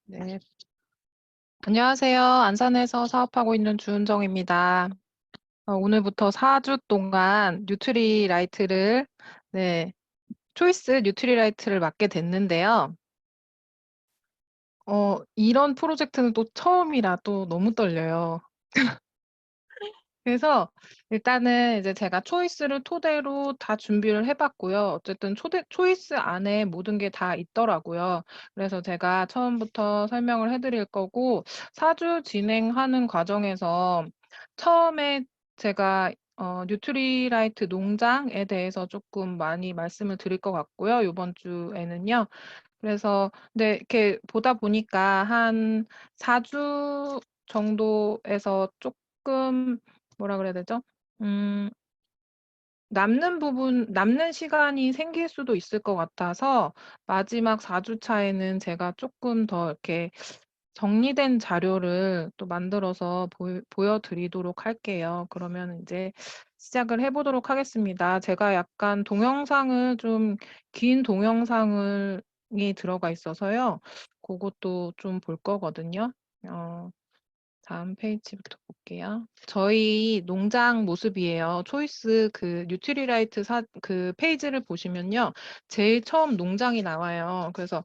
네. 안녕하세요. 안산에서 사업하고 있는 주은정입니다. 오늘부터 4주 동안 뉴트리라이트를 네, 초이스 뉴트리라이트를 맡게 됐는데요. 이런 프로젝트는 또 처음이라 또 너무 떨려요. 그래서 일단은 이제 제가 초이스를 토대로 다 준비를 해 봤고요. 어쨌든 초이스 안에 모든 게 다 있더라고요. 그래서 제가 처음부터 설명을 해 드릴 거고 4주 진행하는 과정에서 처음에 제가 뉴트리라이트 농장에 대해서 쪼끔 많이 말씀을 드릴 것 같고요, 요번 주에는요. 그래서 근데 이렇게 보다 보니까 한 4주 정도에서 쪼끔 뭐라 그래야 되죠? 음 남는 시간이 생길 수도 있을 것 같아서 마지막 4 주차에는 제가 쪼끔 더 이렇게 정리된 자료를 또 만들어서 보여 드리도록 할게요. 그러면 인제 시작을 해 보도록 하겠습니다. 제가 약간 동영상을 좀 긴 동영상을 이 들어가 있어서요. 고것도 좀 볼 거거든요. 어 다음 페이지부터 볼게요. 저희 농장 모습이에요. 초이스 그 뉴트리라이트 그 페이지를 보시면요. 제일 처음 농장이 나와요. 그래서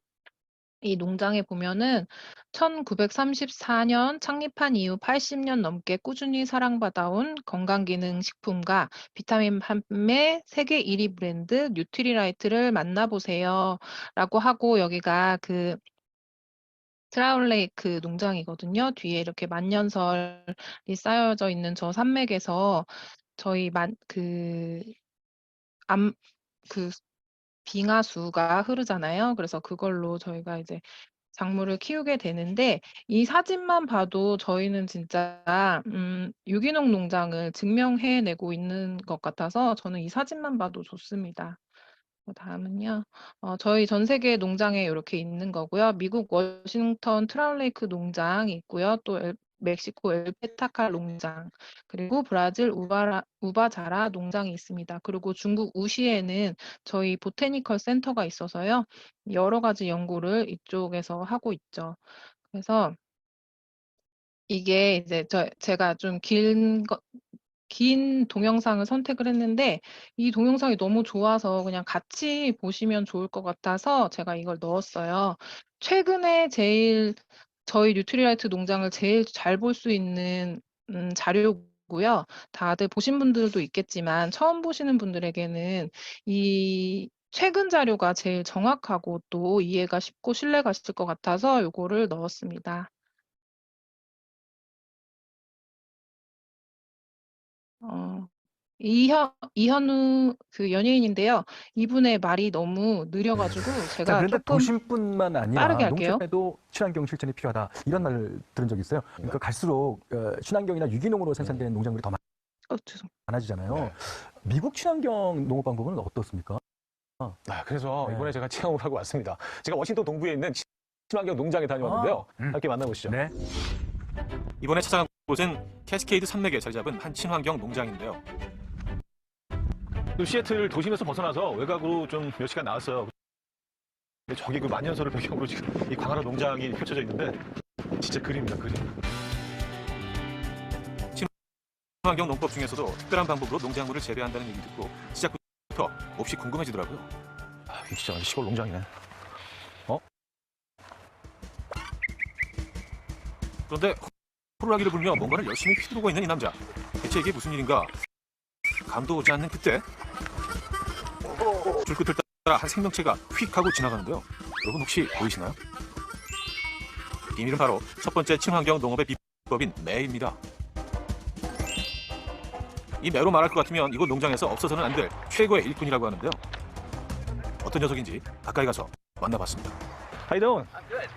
이 농장에 보면은 1934년 창립한 이후 80년 넘게 꾸준히 사랑받아 온 건강기능식품과 비타민 판매 세계 1위 브랜드 뉴트리라이트를 만나보세요라고 하고 여기가 그 트라울레이크 농장이거든요. 뒤에 이렇게 만년설이 쌓여져 있는 저 산맥에서 저희 만 그 암 그 빙하수가 흐르잖아요. 그래서 그걸로 저희가 이제 작물을 키우게 되는데 이 사진만 봐도 저희는 진짜 유기농 농장을 증명해 내고 있는 것 같아서 저는 이 사진만 봐도 좋습니다. 다음은요. 저희 전 세계 농장에 요렇게 있는 거고요. 미국 워싱턴 트라울레이크 농장이 있고요. 또 멕시코 엘페타칼 농장, 그리고 브라질 우바자라 농장이 있습니다. 그리고 중국 우시에는 저희 보테니컬 센터가 있어서요. 여러 가지 연구를 이쪽에서 하고 있죠. 그래서 이게 이제 제가 좀 긴 동영상을 선택을 했는데 이 동영상이 너무 좋아서 그냥 같이 보시면 좋을 것 같아서 제가 이걸 넣었어요. 최근에 제일 저희 뉴트리라이트 농장을 제일 잘 볼 수 있는 자료고요. 다들 보신 분들도 있겠지만 처음 보시는 분들에게는 이 최근 자료가 제일 정확하고 또 이해가 쉽고 신뢰가 있을 것 같아서 요거를 넣었습니다. 어. 이현우 그 연예인인데요. 이분의 말이 너무 느려 가지고 자, 제가 그런데 쪼끔 도심뿐만 빠르게 아니라 할게요. 농촌에도 친환경 실천이 필요하다. 이런 말을 들은 적이 있어요. 그러니까 갈수록 친환경이나 유기농으로 생산된 농작물이 더 죄송 많아지잖아요. 네. 미국 친환경 농업 방법은 어떻습니까? 그래서 네. 이번에 제가 체험을 하고 왔습니다. 제가 워싱턴 동부에 있는 친환경 농장에 다녀왔는데요. 함께 만나보시죠. 네. 이번에 찾아간 곳은 캐스케이드 산맥에 자리 잡은 한 친환경 농장인데요. 또 시애틀 도심에서 벗어나서 외곽으로 좀 몇 시간 나왔어요. 근데 저기 그 만년설을 배경으로 지금 이 광활한 농장이 펼쳐져 있는데 진짜 그림이다, 그림. 친환경 농법 중에서도 특별한 방법으로 농작물을 재배한다는 얘기 듣고 시작부터 몹시 궁금해지더라고요. 이게 진짜 완전 시골 농장이네. 어? 그런데 호루라기를 불며 뭔가를 열심히 휘두르고 있는 이 남자. 대체 이게 무슨 일인가? 감도 오지 않는 그때 줄끝을 따라 한 생명체가 휙 하고 지나가는데요. 여러분 혹시 보이시나요? 비밀은 바로 첫 번째 친환경 농업의 비법인 매입니다. 이 매로 말할 것 같으면 이곳 농장에서 없어서는 안 될 최고의 일꾼이라고 하는데요. 어떤 녀석인지 가까이 가서 만나봤습니다. How you doing? I'm good.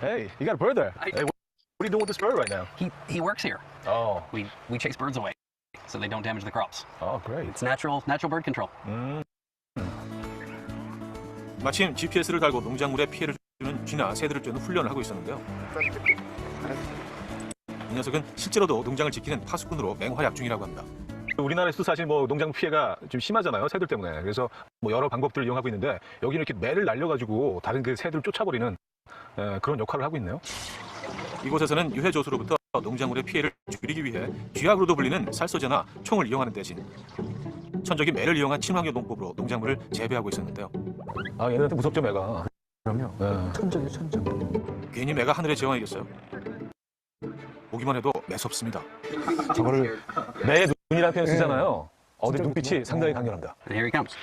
Hey, you got a bird there. I- Hey, what are you doing with this bird right now? He works here. Oh, We chase birds away so they don't damage the crops. oh, great. It's natural bird control. 마침 GPS를 달고 농작물에 피해를 주는 쥐나 새들을 쫓는 훈련을 하고 있었는데요. 이 녀석은 실제로도 농장을 지키는 파수꾼으로 맹활약 중이라고 합니다. 우리나라에서도 사실 뭐 농장 피해가 좀 심하잖아요, 새들 때문에. 그래서 뭐 여러 방법들을 이용하고 있는데 여기는 이렇게 매를 날려가지고 다른 그 새들을 쫓아버리는 그런 역할을 하고 있네요. 이곳에서는 유해 조수로부터 농작물의 피해를 줄이기 위해 쥐약으로도 불리는 살소제나 총을 이용하는 대신 천적인 매를 이용한 친환경 농법으로 농작물을 재배하고 있었는데요. 아, 얘네한테 무섭죠, 매가. 그럼요. 천적이요, 천적. 괜히 매가 하늘의 제왕이겠어요. 보기만 해도 매섭습니다. 저거를 매의 눈이라는 표현 쓰잖아요. 근데 진짜 눈빛이 그렇구나. 상당히 강렬합니다. And here he comes.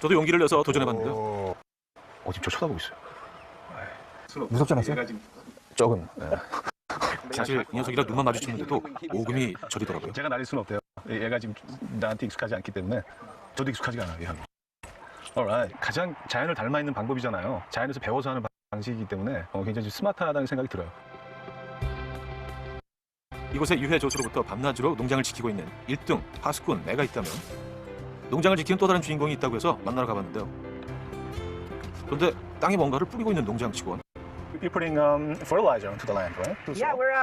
저도 용기를 내서 도전해봤는데요. 지금 저 쳐다보고 있어요. 무섭지 않았어요? 조금. 사실 이 녀석이랑 눈만 마주치는데도 오금이 저리더라고요. 제가 날릴 수는 없대요. 얘가 지금 나한테 익숙하지 않기 때문에 저도 익숙하지가 않아요. 얘는. Alright. 가장 자연을 닮아 있는 방법이잖아요. 자연에서 배워서 하는 방식이기 때문에 굉장히 스마트하다는 생각이 들어요. 이곳의 유해 조수로부터 밤낮으로 농장을 지키고 있는 1등 파수꾼 매가 있다면 농장을 지키는 또 다른 주인공이 있다고 해서 만나러 가봤는데요. 그런데 땅에 뭔가를 뿌리고 있는 농장 직원. You're putting fertilizer into the land, right? Yeah, we're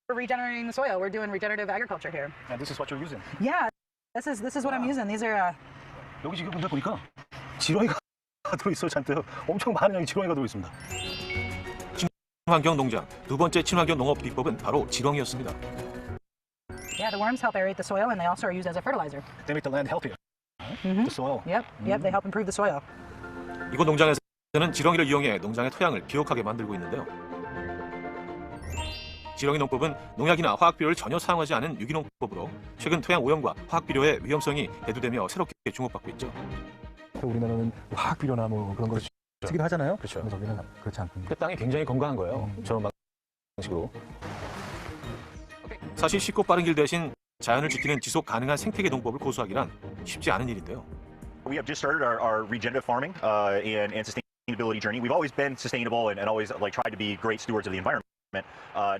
regenerating the soil. We're doing regenerative agriculture here. And this is what you're using. Yeah, this is what I'm using. These are 여기 지금 근데 보니까 지렁이가 들어있어요. 잔뜩. 엄청 많은 양의 지렁이가 들어있습니다. 친환경 농장 두 번째 친환경 농업 비법은 바로 지렁이였습니다. yeah. The worms help aerate the soil, and they also are used as a fertilizer. They make the land healthier. Mm-hmm. The soil. Yep, they help improve the soil. 이곳 농장에서는 지렁이를 이용해 농장의 토양을 비옥하게 만들고 있는데요. 지렁이 농법은 농약이나 화학비료를 전혀 사용하지 않은 유기농법으로 최근 토양 오염과 화학비료의 위험성이 대두되며 새롭게 주목받고 있죠. 우리나라는 화학비료나 뭐 그런 걸 쓰기도 하잖아요. 그렇죠. 근데 저기는 그렇지 않군요. 땅이 굉장히 건강한 거예요. 저런 방식으로. 사실 쉽고 빠른 길 대신 자연을 지키는 지속 가능한 생태계 농법을 고수하기란 쉽지 않은 일인데요. We have just started our regenerative farming and sustainability journey. We've always been sustainable and always tried to be great stewards of the environment.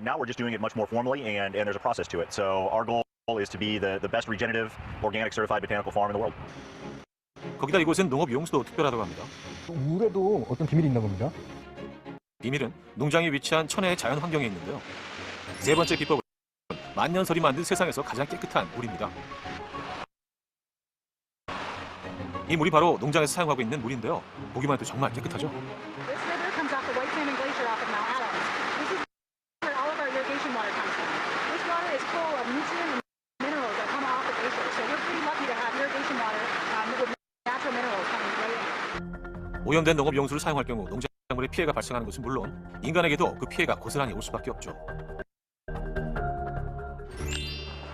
Now we're just doing it much more formally, and there's a process to it. So our goal is to be the best regenerative, organic certified botanical farm in the world. 거기다 이곳은 농업 용수도 특별하다고 합니다. 물에도 어떤 비밀이 있나 봅니다. 비밀은 농장이 위치한 천혜의 자연 환경에 있는데요. 세 번째 비법은 만년설이 만든 세상에서 가장 깨끗한 물입니다. 이 물이 바로 농장에서 사용하고 있는 물인데요. 보기만 해도 정말 깨끗하죠. This river comes off the White Salmon Glacier off of Mount Adams. This is where all of our irrigation water comes from. This water is full of nutrients and minerals that come off the glacier. So we're pretty lucky to have irrigation water with natural minerals coming right in. 오염된 농업 용수를 사용할 경우 농작물에 피해가 발생하는 것은 물론 인간에게도 그 피해가 고스란히 올 수밖에 없죠.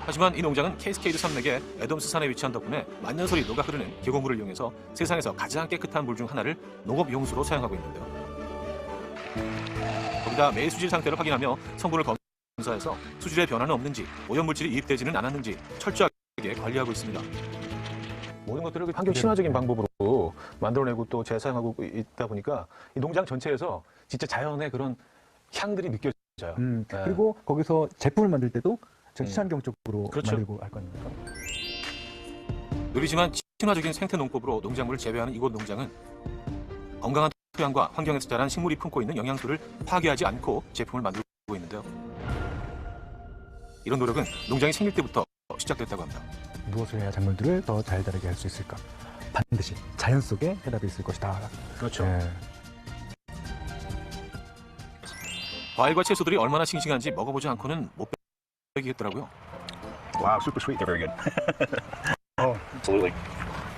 하지만 이 농장은 캐스케이드 산맥의 애덤스 산에 위치한 덕분에 만년설이 녹아 흐르는 계곡물을 이용해서 세상에서 가장 깨끗한 물 중 하나를 농업 용수로 사용하고 있는데요. 거기다 매일 수질 상태를 확인하며 성분을 검사해서 수질에 변화는 없는지 오염물질이 이입되지는 않았는지 철저하게 관리하고 있습니다. 모든 것들을 환경 친화적인 방법으로 만들어내고 또 재사용하고 있다 보니까 이 농장 전체에서 진짜 자연의 그런 향들이 느껴져요. 네. 그리고 거기서 제품을 만들 때도 친환경 쪽으로 그렇죠. 만들고 할 거 아닙니까? 느리지만 친화적인 생태 농법으로 농작물을 재배하는 이곳 농장은 건강한 토양과 환경에서 자란 식물이 품고 있는 영양소를 파괴하지 않고 제품을 만들고 있는데요. 이런 노력은 농장이 생길 때부터 시작됐다고 합니다. 무엇을 해야 작물들을 더 잘 자라게 할 수 있을까? 반드시 자연 속에 해답이 있을 것이다. 그렇죠. 네. 과일과 채소들이 얼마나 싱싱한지 먹어보지 않고는 못 빼겠더라고요. Wow, super sweet. They're very good. Absolutely.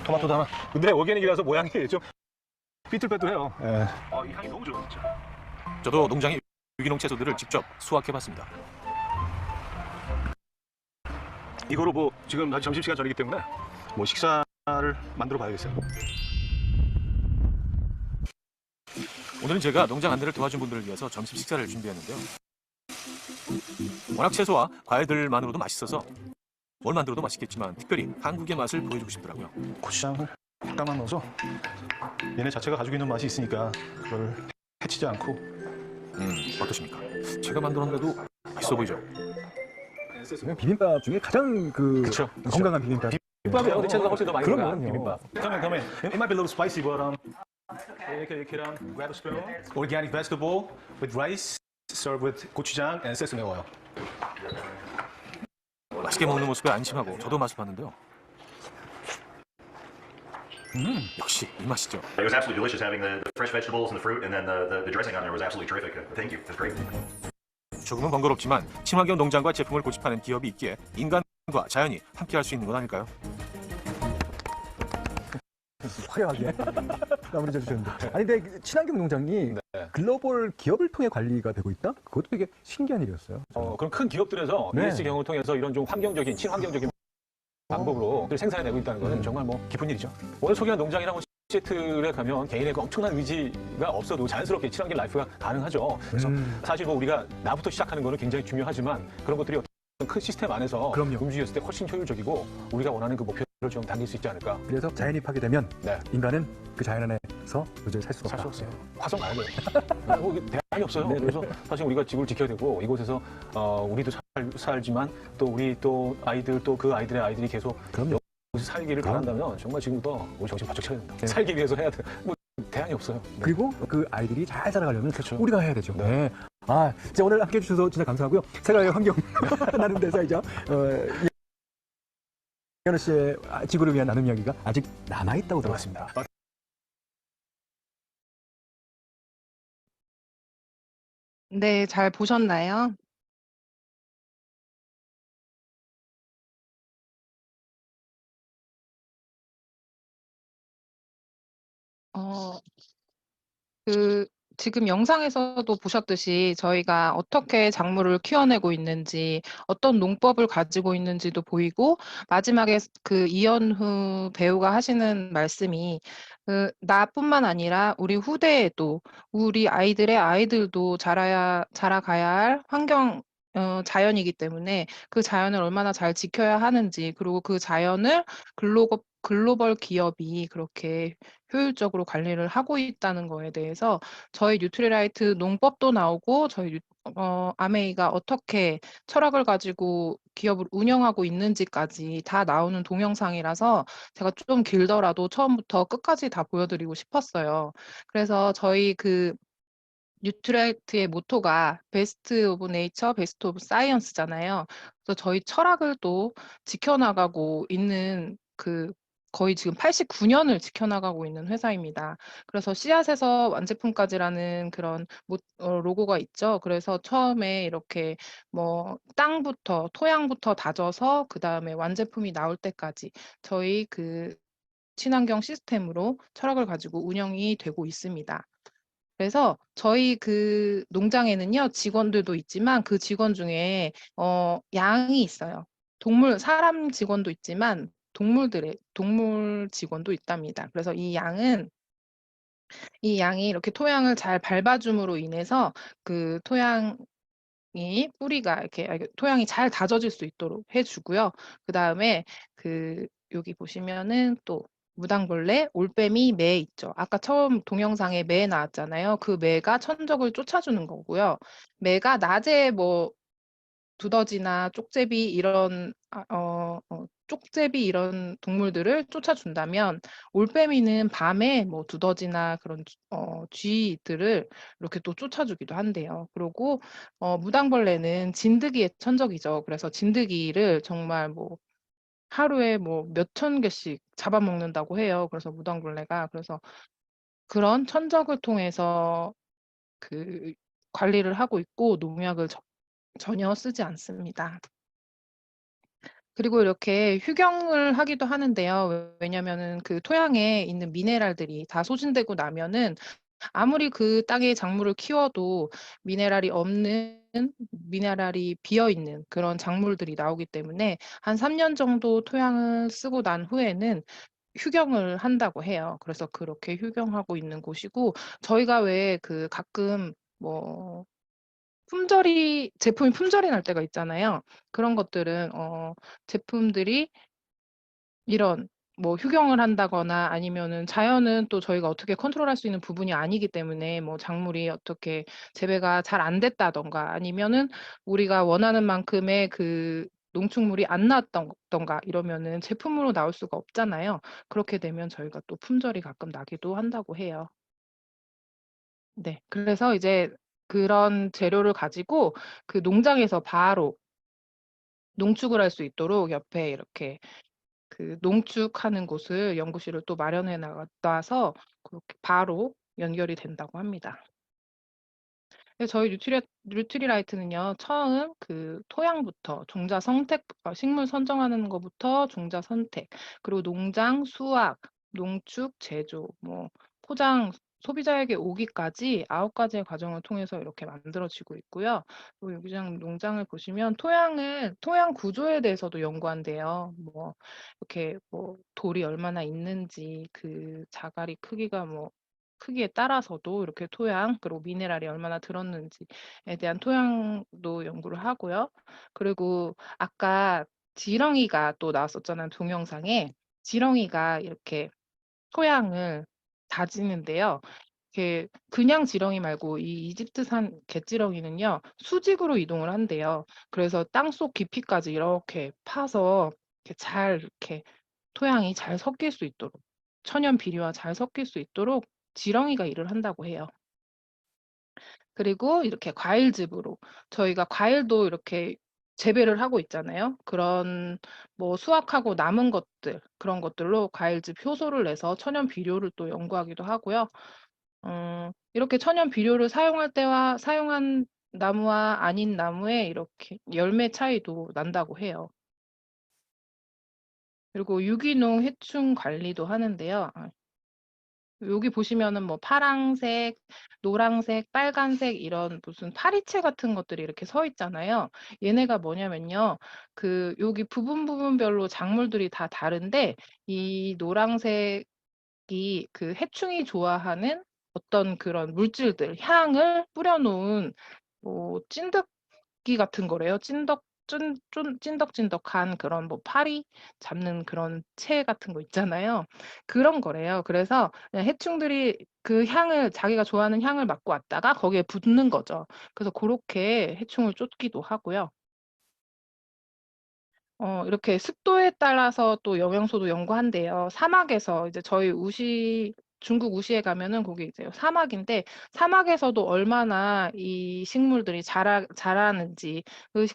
토마토도 하나. 근데 오게닉이라서 모양이 좀 삐뚤빼뚤해요. 이 향이 너무 좋아 진짜. 저도 농장의 유기농 채소들을 직접 수확해봤습니다. 이거로 뭐 지금 아직 점심시간 전이기 때문에 뭐 식사를 만들어 봐야겠어요. 오늘은 제가 농장 안내를 도와준 분들을 위해서 점심 식사를 준비했는데요. 워낙 채소와 과일들만으로도 맛있어서 뭘 만들어도 맛있겠지만 특별히 한국의 맛을 보여주고 싶더라고요. 고추장을 약간만 넣어서 얘네 자체가 가지고 있는 맛이 있으니까 그걸 해치지 않고. 어떠십니까? 제가 만들었는데도 맛있어 보이죠? 비빔밥 중에 가장 그쵸. 건강한 비빔밥. 비빔밥이요. 근데 채소가 훨씬 더 많이 들어가. 그럼요. 비빔밥. Come in. It might be a little spicy, but 이렇게 grab a spoon. Organic vegetable with rice, served with gochujang and sesame oil. 맛있게 먹는 모습에 안심하고 저도 맛을 봤는데요. 역시 이 맛이죠. It was absolutely delicious having the fresh vegetables and the fruit, and then the dressing on there was absolutely terrific. Thank you. That's great. 조금은 번거롭지만 친환경 농장과 제품을 고집하는 기업이 있기에 인간과 자연이 함께할 수 있는 건 아닐까요? 화려하게 마무리 해주셨는데. 아니 근데 그 친환경 농장이 글로벌 기업을 통해 관리가 되고 있다? 그것도 되게 신기한 일이었어요. 그런 큰 기업들에서 네. ESG 경영을 통해서 이런 좀 환경적인, 친환경적인 방법으로 생산해내고 있다는 것은 정말 뭐 기쁜 일이죠. 오늘 소개한 농장이랑 시애틀에 가면 개인의 그 엄청난 의지가 없어도 자연스럽게 친환경 라이프가 가능하죠. 그래서 사실 뭐 우리가 나부터 시작하는 거는 굉장히 중요하지만 그런 것들이 어떤 큰 시스템 안에서 그럼요. 움직였을 때 훨씬 효율적이고 우리가 원하는 그 목표를 좀 당길 수 있지 않을까. 그래서 자연이 파괴되면 네. 인간은 그 자연 안에서 도저히 살 수가 살 수 없다. 없어요. 화성 가야 돼요. 뭐 대안이 없어요. 네, 네. 그래서 사실 우리가 지구를 지켜야 되고 이곳에서 우리도 살지만 또 우리 또 아이들 또 그 아이들의 아이들이 계속 그럼요. 여기서 살기를 그럼. 바란다면 정말 지금부터 우리 정신 바짝 차려야 된다. 네. 살기 위해서 해야 돼. 뭐 대안이 없어요. 네. 그리고 그 아이들이 잘 살아가려면 그렇죠. 우리가 해야 되죠. 네. 아, 진짜 오늘 함께 해주셔서 진짜 감사하고요. 생활의 환경 나눔 대사이자 이현우 씨의 지구를 위한 나눔 이야기가 아직 남아있다고 들었습니다. 네, 잘 보셨나요? 어, 지금 영상에서도 보셨듯이 저희가 어떻게 작물을 키워내고 있는지, 어떤 농법을 가지고 있는지도 보이고, 마지막에 그 이현후 배우가 하시는 말씀이 나뿐만 아니라 우리 후대에도, 우리 아이들의 아이들도 자라가야 할 자연이기 때문에 그 자연을 얼마나 잘 지켜야 하는지, 그리고 그 자연을 글로벌 기업이 그렇게 효율적으로 관리를 하고 있다는 거에 대해서 저희 뉴트리라이트 농법도 나오고 저희 아메이가 어떻게 철학을 가지고 기업을 운영하고 있는지까지 다 나오는 동영상이라서 제가 좀 길더라도 처음부터 끝까지 다 보여드리고 싶었어요. 그래서 저희 뉴트라이트의 모토가 베스트 오브 네이처, 베스트 오브 사이언스잖아요. 그래서 저희 철학을 또 지켜나가고 있는 거의 지금 89년을 지켜나가고 있는 회사입니다. 그래서 씨앗에서 완제품까지라는 그런 로고가 있죠. 그래서 처음에 이렇게 뭐 땅부터 토양부터 다져서 그다음에 완제품이 나올 때까지 저희 친환경 시스템으로 철학을 가지고 운영이 되고 있습니다. 그래서 저희 농장에는요, 직원들도 있지만 그 직원 중에 양이 있어요. 사람 직원도 있지만 동물 직원도 있답니다. 그래서 이 양이 이렇게 토양을 잘 밟아줌으로 인해서 뿌리가 이렇게 토양이 잘 다져질 수 있도록 해주고요. 그다음에 여기 보시면은 또 무당벌레, 올빼미, 매 있죠. 아까 처음 동영상에 매 나왔잖아요. 그 매가 천적을 쫓아주는 거고요. 매가 낮에 뭐 두더지나 쪽제비 이런 동물들을 쫓아준다면 올빼미는 밤에 뭐 두더지나 그런 쥐들을 이렇게 또 쫓아주기도 한대요. 그리고 무당벌레는 진드기의 천적이죠. 그래서 진드기를 정말 뭐 하루에 뭐 몇천 개씩 잡아먹는다고 해요. 그래서 무당벌레가. 그래서 그런 천적을 통해서 관리를 하고 있고 농약을 전혀 쓰지 않습니다. 그리고 이렇게 휴경을 하기도 하는데요. 왜냐면은 토양에 있는 미네랄들이 다 소진되고 나면은 아무리 그 땅에 작물을 키워도 미네랄이 비어 있는 그런 작물들이 나오기 때문에 한 3년 정도 토양을 쓰고 난 후에는 휴경을 한다고 해요. 그래서 그렇게 휴경하고 있는 곳이고, 저희가 왜 가끔 뭐 제품이 품절이 날 때가 있잖아요. 그런 것들은 제품들이 이런 뭐 휴경을 한다거나 아니면은 자연은 또 저희가 어떻게 컨트롤할 수 있는 부분이 아니기 때문에 뭐 작물이 어떻게 재배가 잘 안 됐다든가 아니면은 우리가 원하는 만큼의 농축물이 안 나왔던가 이러면은 제품으로 나올 수가 없잖아요. 그렇게 되면 저희가 또 품절이 가끔 나기도 한다고 해요. 네. 그래서 이제 그런 재료를 가지고 농장에서 바로 농축을 할 수 있도록 옆에 이렇게 그 농축하는 곳을 연구실을 또 마련해 놔서 그렇게 바로 연결이 된다고 합니다. 저희 뉴트리라이트는요. 처음 그 토양부터 종자 선택 식물 선정하는 것부터 종자 선택, 그리고 농장, 수확, 농축, 제조, 뭐 포장, 소비자에게 오기까지 9가지의 과정을 통해서 이렇게 만들어지고 있고요. 또 여기 농장을 보시면 토양 구조에 대해서도 연구한대요. 뭐 이렇게 뭐 돌이 얼마나 있는지, 그 자갈이 크기에 따라서도 이렇게 토양, 그리고 미네랄이 얼마나 들었는지에 대한 토양도 연구를 하고요. 그리고 아까 지렁이가 또 나왔었잖아요, 동영상에. 지렁이가 이렇게 토양을 다지는데요. 이렇게 그냥 지렁이 말고 이 이집트산 갯지렁이는요, 수직으로 이동을 한대요. 그래서 땅속 깊이까지 이렇게 파서 이렇게 토양이 잘 섞일 수 있도록, 천연 비료와 잘 섞일 수 있도록 지렁이가 일을 한다고 해요. 그리고 이렇게 과일즙으로 저희가 과일도 이렇게 재배를 하고 있잖아요. 그런 뭐 수확하고 남은 것들, 그런 것들로 과일즙 효소를 내서 천연 비료를 또 연구하기도 하고요. 이렇게 천연 비료를 사용할 때와 사용한 나무와 아닌 나무의 이렇게 열매 차이도 난다고 해요. 그리고 유기농 해충 관리도 하는데요. 여기 보시면은 뭐 파랑색, 노랑색, 빨간색 이런 무슨 파리채 같은 것들이 이렇게 서 있잖아요. 얘네가 뭐냐면요. 그 여기 부분별로 작물들이 다 다른데 이 노랑색이 그 해충이 좋아하는 어떤 그런 물질들, 향을 뿌려 놓은 뭐 찐득기 같은 거래요. 찐덕찐덕한 그런 뭐 파리 잡는 그런 채 같은 거 있잖아요. 그런 거래요. 그래서 그냥 해충들이 그 향을 자기가 좋아하는 향을 맡고 왔다가 거기에 붙는 거죠. 그래서 고렇게 해충을 쫓기도 하고요. 이렇게 습도에 따라서 또 영양소도 연구한대요. 사막에서 이제 중국 우시에 가면은 거기 이제 사막인데 사막에서도 얼마나 이 식물들이 자라는지,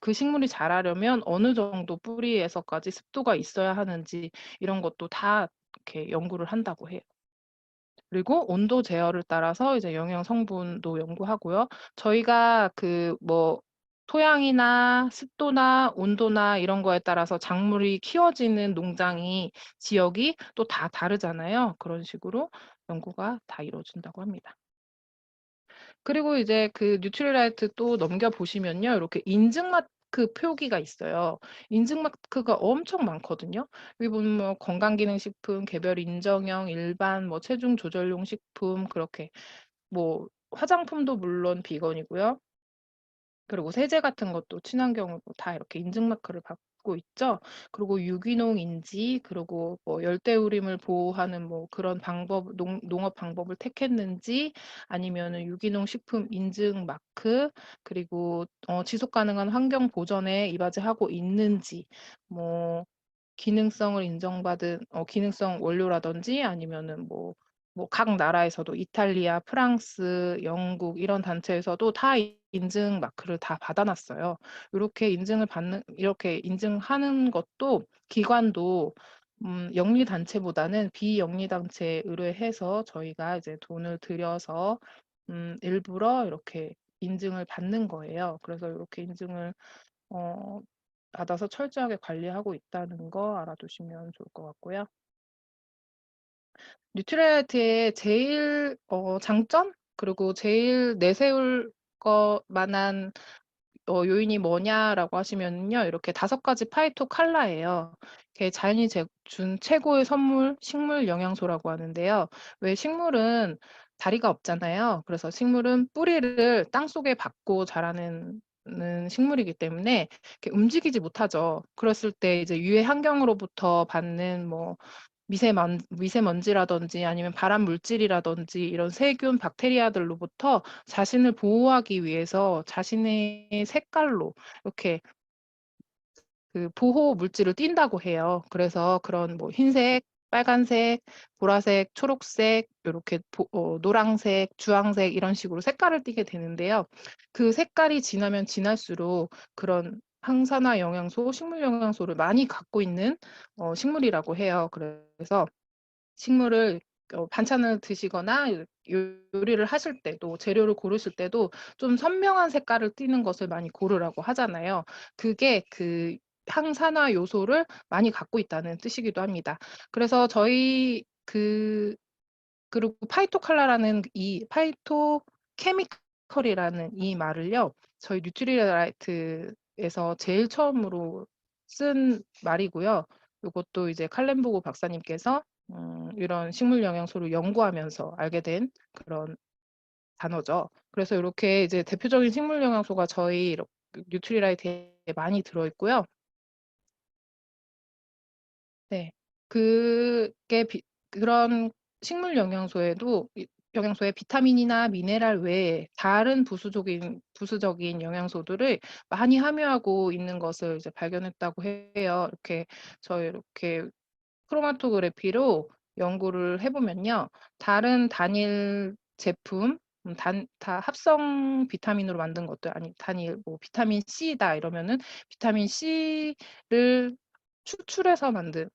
그 식물이 자라려면 어느 정도 뿌리에서까지 습도가 있어야 하는지 이런 것도 다 이렇게 연구를 한다고 해요. 그리고 온도 제어를 따라서 이제 영양 성분도 연구하고요. 저희가 그 뭐 토양이나 습도나 온도나 이런 거에 따라서 작물이 키워지는 지역이 또 다 다르잖아요. 그런 식으로 연구가 다 이루어진다고 합니다. 그리고 이제 그 뉴트리라이트 또 넘겨 보시면요. 이렇게 인증 마크 표기가 있어요. 인증 마크가 엄청 많거든요. 여기 보면 뭐 건강기능식품, 개별 인정형, 일반 뭐 체중 조절용 식품, 그렇게 뭐 화장품도 물론 비건이고요. 그리고 세제 같은 것도 친환경이고 다 이렇게 인증 마크를 받고 있죠. 그리고 유기농인지, 그리고 뭐 열대우림을 보호하는 뭐 그런 농업 방법을 택했는지, 아니면은 유기농 식품 인증 마크, 그리고 지속 가능한 환경 보전에 이바지하고 있는지, 뭐 기능성을 인정받은 기능성 원료라든지, 아니면은 뭐 각 나라에서도 이탈리아, 프랑스, 영국 이런 단체에서도 다 인증 마크를 다 받아 놨어요. 이렇게 인증하는 것도 기관도 영리 단체보다는 비영리 단체에 의뢰해서 저희가 이제 돈을 들여서 일부러 이렇게 인증을 받는 거예요. 그래서 이렇게 인증을 어 받아서 철저하게 관리하고 있다는 거 알아두시면 좋을 것 같고요. 뉴트리라이트의 제일 장점, 그리고 제일 내세울 거 만한 요인이 뭐냐라고 하시면요. 이렇게 5가지 파이토 칼라예요. 이게 자연이 준 최고의 선물, 식물 영양소라고 하는데요. 왜 식물은 다리가 없잖아요. 그래서 식물은 뿌리를 땅속에 박고 자라는 식물이기 때문에 이렇게 움직이지 못하죠. 그랬을 때 이제 유해 환경으로부터 받는 뭐 미세먼지라든지 아니면 발암 물질이라든지 이런 세균, 박테리아들로부터 자신을 보호하기 위해서 자신의 색깔로 이렇게 그 보호 물질을 띈다고 해요. 그래서 그런 뭐 흰색, 빨간색, 보라색, 초록색, 요렇게 노랑색, 주황색 이런 식으로 색깔을 띠게 되는데요. 그 색깔이 진하면 진할수록 그런 항산화 영양소, 식물 영양소를 많이 갖고 있는 식물이라고 해요. 그래서 식물을 반찬을 드시거나 요리를 하실 때도 재료를 고르실 때도 좀 선명한 색깔을 띠는 것을 많이 고르라고 하잖아요. 그게 그 항산화 요소를 많이 갖고 있다는 뜻이기도 합니다. 그래서 저희 그리고 파이토칼라라는 이 파이토케미컬이라는 이 말을요. 저희 뉴트리라이트에서 제일 처음으로 쓴 말이고요. 요것도 이제 칼렌보고 박사님께서 이런 식물 영양소를 연구하면서 알게 된 그런 단어죠. 그래서 요렇게 이제 대표적인 식물 영양소가 저희 뉴트리라이트에 많이 들어 있고요. 네. 그게 그런 식물 영양소에도 영양소에 비타민이나 미네랄 외에 다른 부수적인 영양소들을 많이 함유하고 있는 것을 이제 발견했다고 해요. 이렇게 크로마토그래피로 연구를 해 보면요. 다른 단일 제품 다 합성 비타민으로 만든 것들 아니 단일 뭐 비타민 C다 이러면은 비타민 C를 추출해서 만든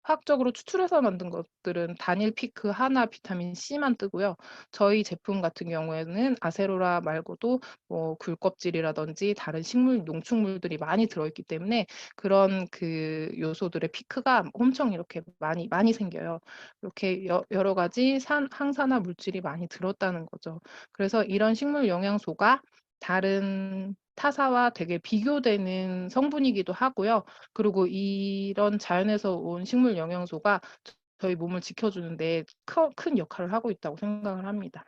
화학적으로 추출해서 만든 것들은 단일 피크 하나 비타민 C만 뜨고요. 저희 제품 같은 경우에는 아세로라 말고도 뭐 귤껍질이라든지 다른 농축물들이 많이 들어있기 때문에 그런 그 요소들의 피크가 엄청 이렇게 많이 생겨요. 이렇게 여러 가지 항산화 물질이 많이 들었다는 거죠. 그래서 이런 식물 영양소가 다른 타사와 되게 비교되는 성분이기도 하고요. 그리고 이런 자연에서 온 식물 영양소가 저희 몸을 지켜주는 데 큰 역할을 하고 있다고 생각을 합니다.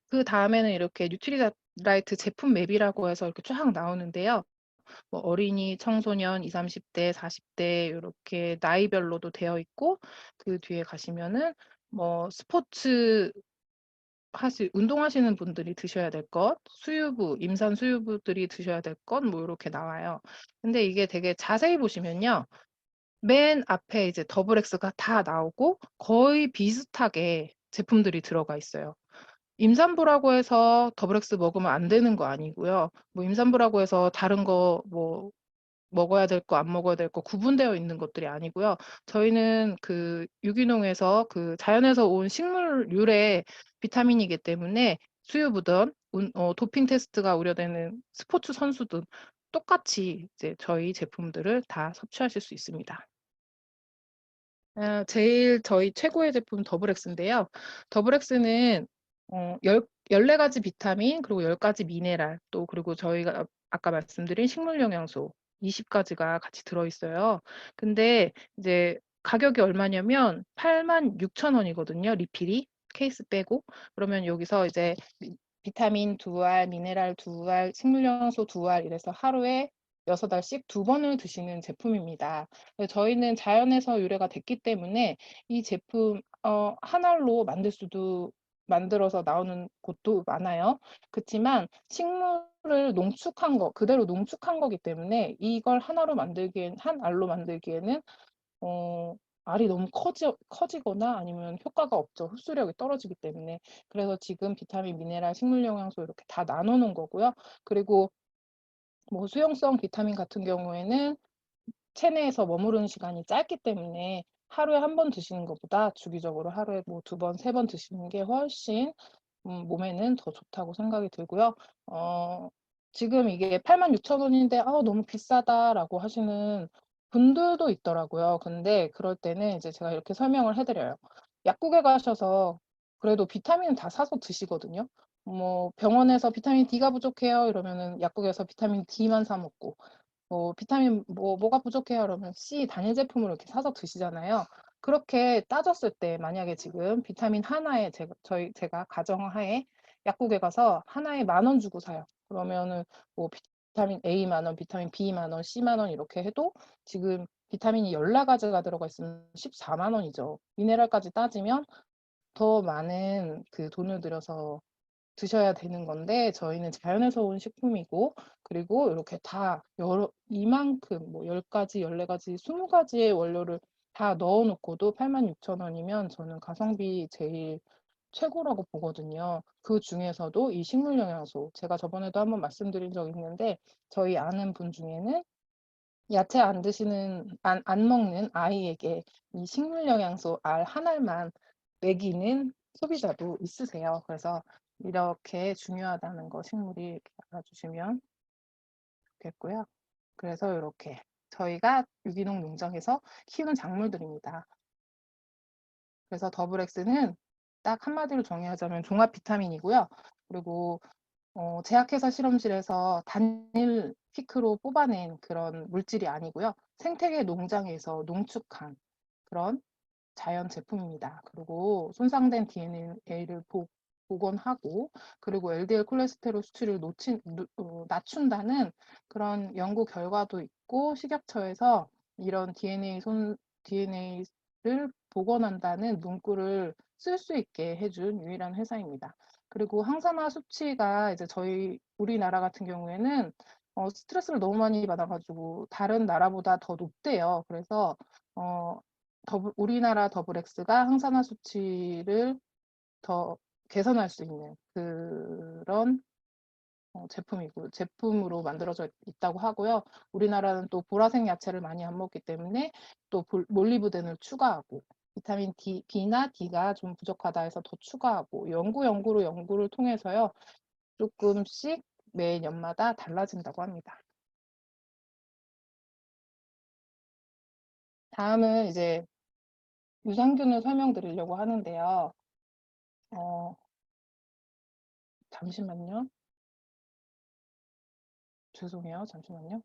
그다음에는 이렇게 뉴트리라이트 제품 맵이라고 해서 이렇게 쫙 나오는데요. 뭐 어린이, 청소년, 20-30 대, 40대 요렇게 나이별로도 되어 있고 그 뒤에 가시면은 뭐 운동하시는 분들이 드셔야 될 것, 임산 수유부들이 드셔야 될 것 뭐 요렇게 나와요. 근데 이게 되게 자세히 보시면요. 맨 앞에 이제 더블 X가 다 나오고 거의 비슷하게 제품들이 들어가 있어요. 임산부라고 해서 더블 X 먹으면 안 되는 거 아니고요. 뭐 임산부라고 해서 다른 거 뭐 먹어야 될 거 안 먹어야 될 거 구분되어 있는 것들이 아니고요. 저희는 그 유기농에서 그 자연에서 온 식물유래 비타민이기 때문에 수유부든 도핑 테스트가 우려되는 스포츠 선수든 똑같이 이제 저희 제품들을 다 섭취하실 수 있습니다. 제일 저희 최고의 제품 더블 X인데요. 더블 X는 14 가지 비타민 그리고 10 가지 미네랄 또 그리고 저희가 아까 말씀드린 식물 영양소 20 가지가 같이 들어 있어요. 근데 이제 가격이 얼마냐면 86,000원이거든요, 리필이. 케이스 빼고. 그러면 여기서 이제 비타민 2알, 미네랄 2알, 식물 영양소 2알 이래서 하루에 6알씩 2번을 드시는 제품입니다. 저희는 자연에서 유래가 됐기 때문에 이 제품 한 알로 만들어서 나오는 곳도 많아요. 그치만 식물을 그대로 농축한 거기 때문에 이걸 한 알로 만들기에는 어 알이 너무 커지거나 아니면 효과가 없죠. 흡수력이 떨어지기 때문에. 그래서 지금 비타민, 미네랄, 식물 영양소 이렇게 다 나눠 놓은 거고요. 그리고 뭐 수용성 비타민 같은 경우에는 체내에서 머무르는 시간이 짧기 때문에 하루에 한 번 드시는 것보다 주기적으로 하루에 뭐 2번, 3번 드시는 게 훨씬 몸에는 더 좋다고 생각이 들고요. 지금 이게 86,000원인데 너무 비싸다."라고 하시는 분들도 있더라고요. 근데 그럴 때는 이제 제가 이렇게 설명을 해 드려요. 약국에 가셔서 그래도 비타민은 다 사서 드시거든요. 뭐 병원에서 "비타민 D가 부족해요." 이러면은 약국에서 비타민 D만 사 먹고 비타민 뭐가 부족해요 그러면 C 단일 제품으로 이렇게 사서 드시잖아요. 그렇게 따졌을 때 만약에 지금 비타민 하나에 제가 가정하에 약국에 가서 하나에 10,000원 주고 사요. 그러면은 뭐 비타민 A 10,000원, 비타민 B 10,000원, C 10,000원 이렇게 해도 지금 비타민이 14가지가 들어가 있으면 140,000원이죠. 미네랄까지 따지면 더 많은 그 돈을 들여서 드셔야 되는 건데 저희는 자연에서 온 식품이고 그리고 이렇게 다 이만큼 뭐 10가지, 14가지, 20가지의 원료를 다 넣어 놓고도 86,000원이면 저는 가성비 제일 최고라고 보거든요. 그중에서도 이 식물 영양소, 제가 저번에도 한번 말씀드린 적이 있는데 저희 아는 분 중에는 야채 안 먹는 아이에게 이 식물 영양소 알 한 알만 먹이는 소비자도 있으세요. 그래서 이렇게 중요하다는 거 식물이 이렇게 알아주시면 좋겠고요. 그래서 이렇게 저희가 유기농 농장에서 키우는 작물들입니다. 그래서 더블엑스는 딱 한마디로 정의하자면 종합 비타민이고요. 그리고 제약회사 실험실에서 단일 피크로 뽑아낸 그런 물질이 아니고요. 생태계 농장에서 농축한 그런 자연 제품입니다. 그리고 손상된 DNA를 복원하고 그리고 LDL 콜레스테롤 수치를 낮춘다는 그런 연구 결과도 있고 식약처에서 이런 DNA를 복원한다는 문구를 쓸 수 있게 해준 유일한 회사입니다. 그리고 항산화 수치가 이제 우리나라 같은 경우에는 스트레스를 너무 많이 받아가지고 다른 나라보다 더 높대요. 그래서 우리나라 더블엑스가 항산화 수치를 더 개선할 수 있는 그런 제품으로 만들어져 있다고 하고요. 우리나라는 또 보라색 야채를 많이 안 먹기 때문에 또 몰리브덴을 추가하고 비타민 B나 D가 좀 부족하다 해서 더 추가하고 연구를 통해서요. 조금씩 매년마다 달라진다고 합니다. 다음은 이제 유산균을 설명드리려고 하는데요. 잠시만요. 죄송해요. 잠시만요.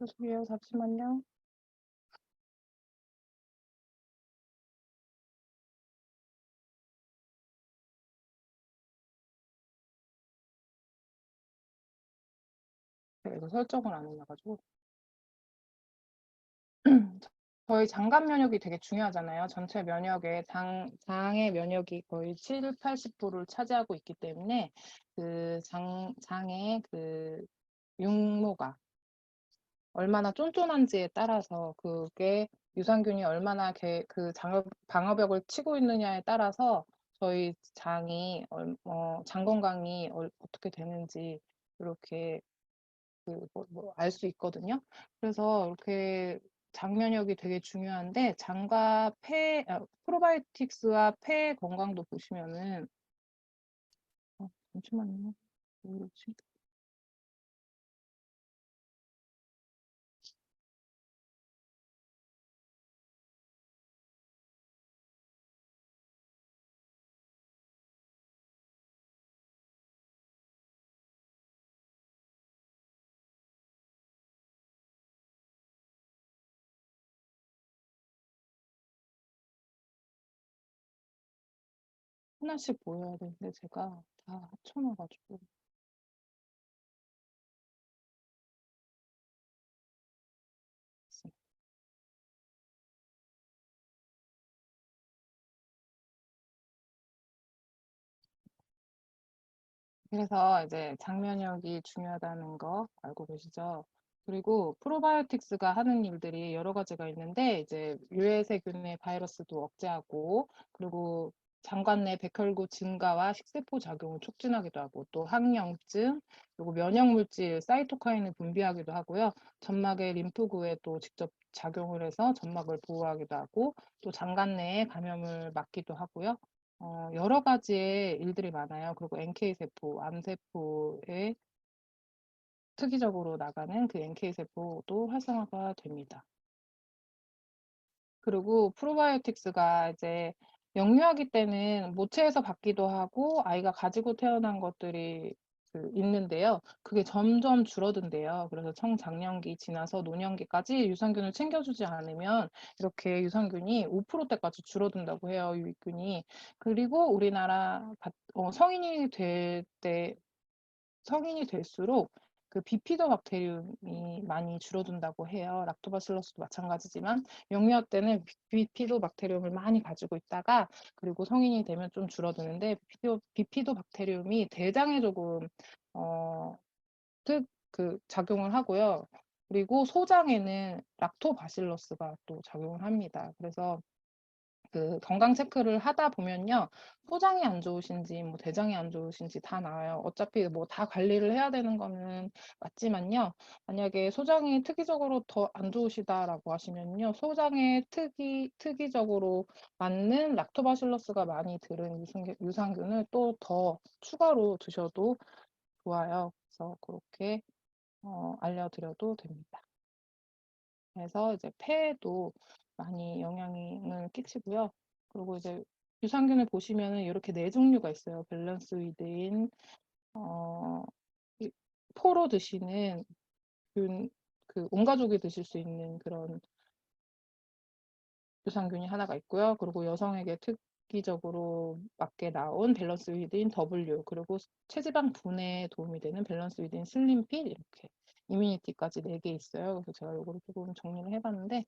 죄송해요. 잠시만요. 이거 설정을 안 해놔가지고. 저희 장갑 면역이 되게 중요하잖아요. 전체 면역의 장의 면역이 거의 7, 80%를 차지하고 있기 때문에 그 장의 그 육모가 얼마나 쫀쫀한지에 따라서 그게 유산균이 얼마나 그 방어벽을 치고 있느냐에 따라서 저희 장 건강이 어떻게 되는지 이렇게 알 수 있거든요. 그래서 이렇게 장 면역이 되게 중요한데 장과 프로바이오틱스와 폐 건강도 보시면은 잠시만요. 뭐지? 하나씩 보여야 되는데 제가 다 합쳐놔가지고 그래서 이제 장 면역이 중요하다는 거 알고 계시죠? 그리고 프로바이오틱스가 하는 일들이 여러 가지가 있는데 이제 유해세균의 바이러스도 억제하고 그리고 장관 내 백혈구 증가와 식세포 작용을 촉진하기도 하고 또 항염증 그리고 면역물질 사이토카인을 분비하기도 하고요. 점막의 림프구에 또 직접 작용을 해서 점막을 보호하기도 하고 또 장관 내에 감염을 막기도 하고요. 여러 가지의 일들이 많아요. 그리고 NK세포, 암세포에 특이적으로 나가는 그 NK세포도 활성화가 됩니다. 그리고 프로바이오틱스가 이제 영유아기 때는 모체에서 받기도 하고 아이가 가지고 태어난 것들이 있는데요. 그게 점점 줄어든대요. 그래서 청장년기 지나서 노년기까지 유산균을 챙겨주지 않으면 이렇게 유산균이 5%대까지 줄어든다고 해요, 유익균이. 그리고 우리나라 성인이 될수록 그 비피도박테리움이 많이 줄어든다고 해요. 락토바실러스도 마찬가지지만 영유아 때는 비피도박테리움을 많이 가지고 있다가 그리고 성인이 되면 좀 줄어드는데 비피도박테리움이 대장에 조금 어, 작용을 하고요. 그리고 소장에는 락토바실러스가 또 작용을 합니다. 그래서 그 건강 체크를 하다 보면요. 소장이 안 좋으신지 뭐 대장이 안 좋으신지 다 나와요. 어차피 뭐 다 관리를 해야 되는 거는 맞지만요. 만약에 소장이 특이적으로 더 안 좋으시다라고 하시면요. 소장에 특이적으로 맞는 락토바실러스가 많이 들은 유산균을 또 더 추가로 드셔도 좋아요. 그래서 그렇게 알려드려도 됩니다. 그래서 이제 폐에도 많이 영향을 끼치고요. 그리고 이제 유산균을 보시면은 이렇게 네 종류가 있어요. 밸런스 위드인, 어, 포로 드시는 온 가족이 드실 수 있는 그런 유산균이 하나가 있고요. 그리고 여성에게 특기적으로 맞게 나온 밸런스 위드인 W, 그리고 체지방 분해에 도움이 되는 밸런스 위드인 슬림핏, 이렇게 이뮤니티까지 4개 있어요. 그래서 제가 이거를 조금 정리를 해봤는데,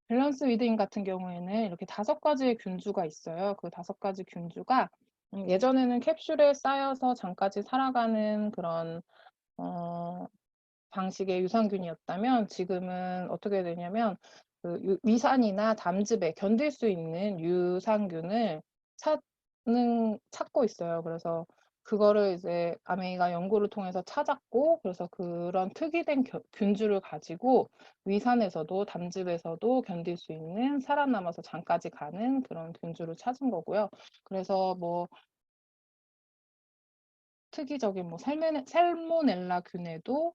밸런스 위드인 같은 경우에는 이렇게 5가지의 균주가 있어요. 그 5가지 균주가 예전에는 캡슐에 쌓여서 잠까지 살아가는 그런 방식의 유산균이었다면 지금은 어떻게 되냐면 그 위산이나 담즙에 견딜 수 있는 유산균을 찾고 있어요. 그래서 그거를 이제 아메이가 연구를 통해서 찾았고, 그래서 그런 특이된 균주를 가지고 위산에서도 담즙에서도 견딜 수 있는 살아남아서 장까지 가는 그런 균주를 찾은 거고요. 그래서 뭐 특이적인 뭐 살모넬라균에도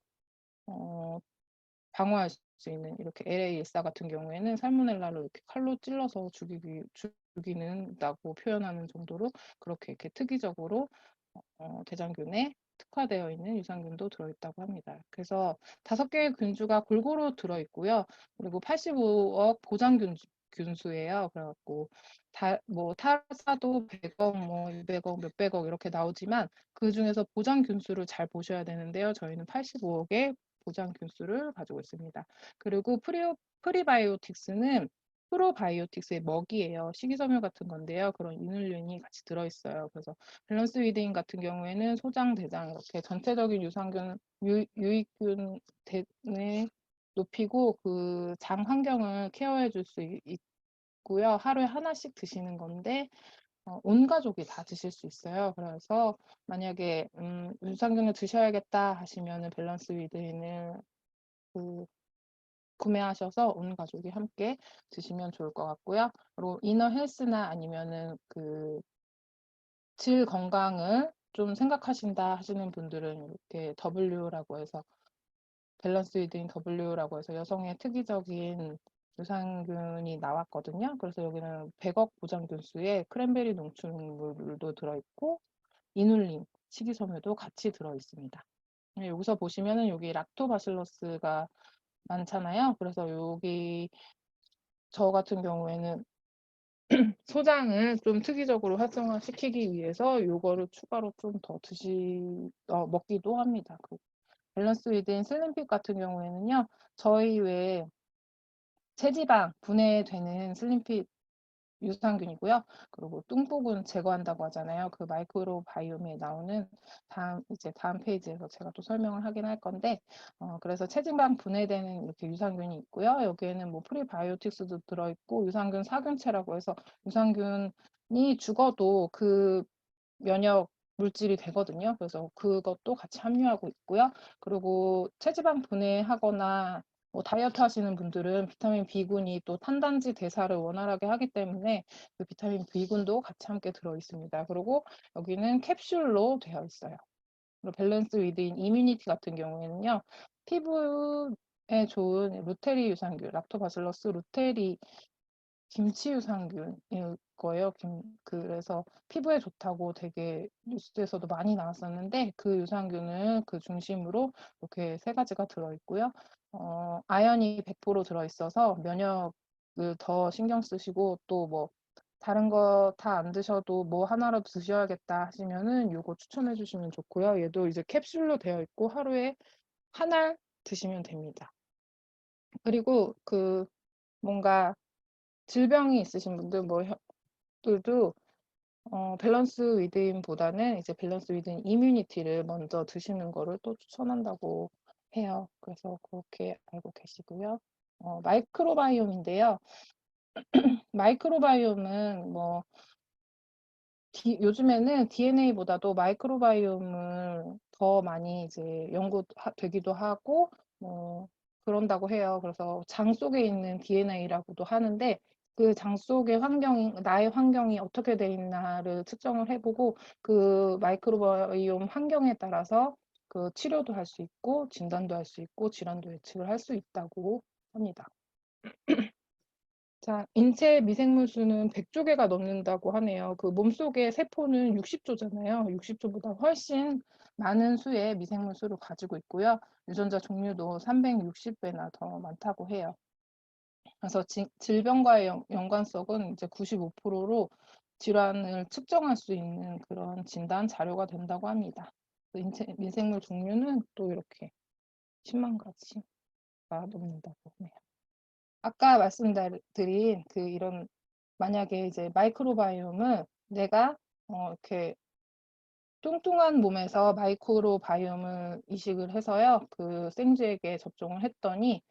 방어할 수 있는 이렇게 LA14 같은 경우에는 살모넬라를 이렇게 칼로 찔러서 죽이는다고 표현하는 정도로 그렇게 이렇게 특이적으로 대장균에 특화되어 있는 유산균도 들어있다고 합니다. 그래서 5개의 균주가 골고루 들어있고요. 그리고 85억 보장균수예요. 그래갖고 뭐 탈사도 100억, 뭐 200억, 몇백억 이렇게 나오지만 그 중에서 보장균수를 잘 보셔야 되는데요. 저희는 85억의 보장균수를 가지고 있습니다. 그리고 프리바이오틱스는 프로바이오틱스의 먹이에요. 식이섬유 같은 건데요. 그런 이눌린이 같이 들어있어요. 그래서 밸런스 위드인 같은 경우에는 소장, 대장 이렇게 전체적인 유익균 을 높이고 그 장 환경을 케어해 줄 수 있고요. 하루에 하나씩 드시는 건데 온 가족이 다 드실 수 있어요. 그래서 만약에 유산균을 드셔야겠다 하시면은 밸런스 위드인을 구매하셔서 온 가족이 함께 드시면 좋을 것 같고요. 그리고 이너 헬스나 아니면은 질 건강을 좀 생각하신다 하시는 분들은 이렇게 W라고 해서 밸런스 위드인 W라고 해서 여성의 특이적인 유산균이 나왔거든요. 그래서 여기는 100억 보장균수에 크랜베리 농축물도 들어있고 이눌린, 식이섬유도 같이 들어있습니다. 여기서 보시면은 여기 락토바실러스가 많잖아요. 그래서 여기 저 같은 경우에는 소장을 좀 특이적으로 활성화시키기 위해서 요거를 추가로 좀 더 먹기도 합니다. 그 밸런스 위드인 슬림핏 같은 경우에는요. 저희 외에 체지방 분해되는 슬림핏 유산균이고요. 그리고 뚱보균 제거한다고 하잖아요. 그 마이크로바이옴에 나오는 다음 페이지에서 제가 또 설명을 하긴 할 건데, 그래서 체지방 분해되는 이렇게 유산균이 있고요. 여기에는 뭐 프리바이오틱스도 들어있고 유산균 사균체라고 해서 유산균이 죽어도 그 면역 물질이 되거든요. 그래서 그것도 같이 함유하고 있고요. 그리고 체지방 분해하거나 뭐 다이어트 하시는 분들은 비타민 B군이 또 탄단지 대사를 원활하게 하기 때문에 그 비타민 B군도 같이 함께 들어 있습니다. 그리고 여기는 캡슐로 되어 있어요. 그리고 밸런스 위드인 이뮤니티 같은 경우에는요. 피부에 좋은 루테리 유산균, 락토바실러스 루테리 김치 유산균일 거예요. 그래서 피부에 좋다고 되게 뉴스에서도 많이 나왔었는데 그 유산균을 그 중심으로 이렇게 세 가지가 들어있고요. 아연이 100% 들어있어서 면역을 더 신경 쓰시고 또 뭐 다른 거 다 안 드셔도 뭐 하나라도 드셔야겠다 하시면은 요거 추천해 주시면 좋고요. 얘도 이제 캡슐로 되어 있고 하루에 한 알 드시면 됩니다. 그리고 뭔가 질병이 있으신 분들 들도 밸런스 위드인보다는 이제 밸런스 위드인 이뮤니티를 먼저 드시는 거를 또 추천한다고 해요. 그래서 그렇게 알고 계시고요. 마이크로바이옴인데요. 마이크로바이옴은 뭐 요즘에는 DNA보다도 마이크로바이옴을 더 많이 이제 연구되기도 하고 그런다고 해요. 그래서 장 속에 있는 DNA라고도 하는데 그 장 속의 나의 환경이 어떻게 돼 있나를 측정을 해보고 그 마이크로바이옴 환경에 따라서 그 치료도 할 수 있고 진단도 할 수 있고 질환도 예측을 할 수 있다고 합니다. 자, 인체 미생물 수는 100조 개가 넘는다고 하네요. 그 몸속의 세포는 60조잖아요. 60조보다 훨씬 많은 수의 미생물 수를 가지고 있고요. 유전자 종류도 360배나 더 많다고 해요. 그래서 질병과의 연관성은 이제 95%로 질환을 측정할 수 있는 그런 진단 자료가 된다고 합니다. 인체 미생물 종류는 또 이렇게 10만 가지가 넘는다고 해요. 아까 말씀드린 이런 만약에 이제 마이크로바이옴은 내가 이렇게 뚱뚱한 몸에서 마이크로바이옴을 이식을 해서요. 그 생쥐에게 접종을 했더니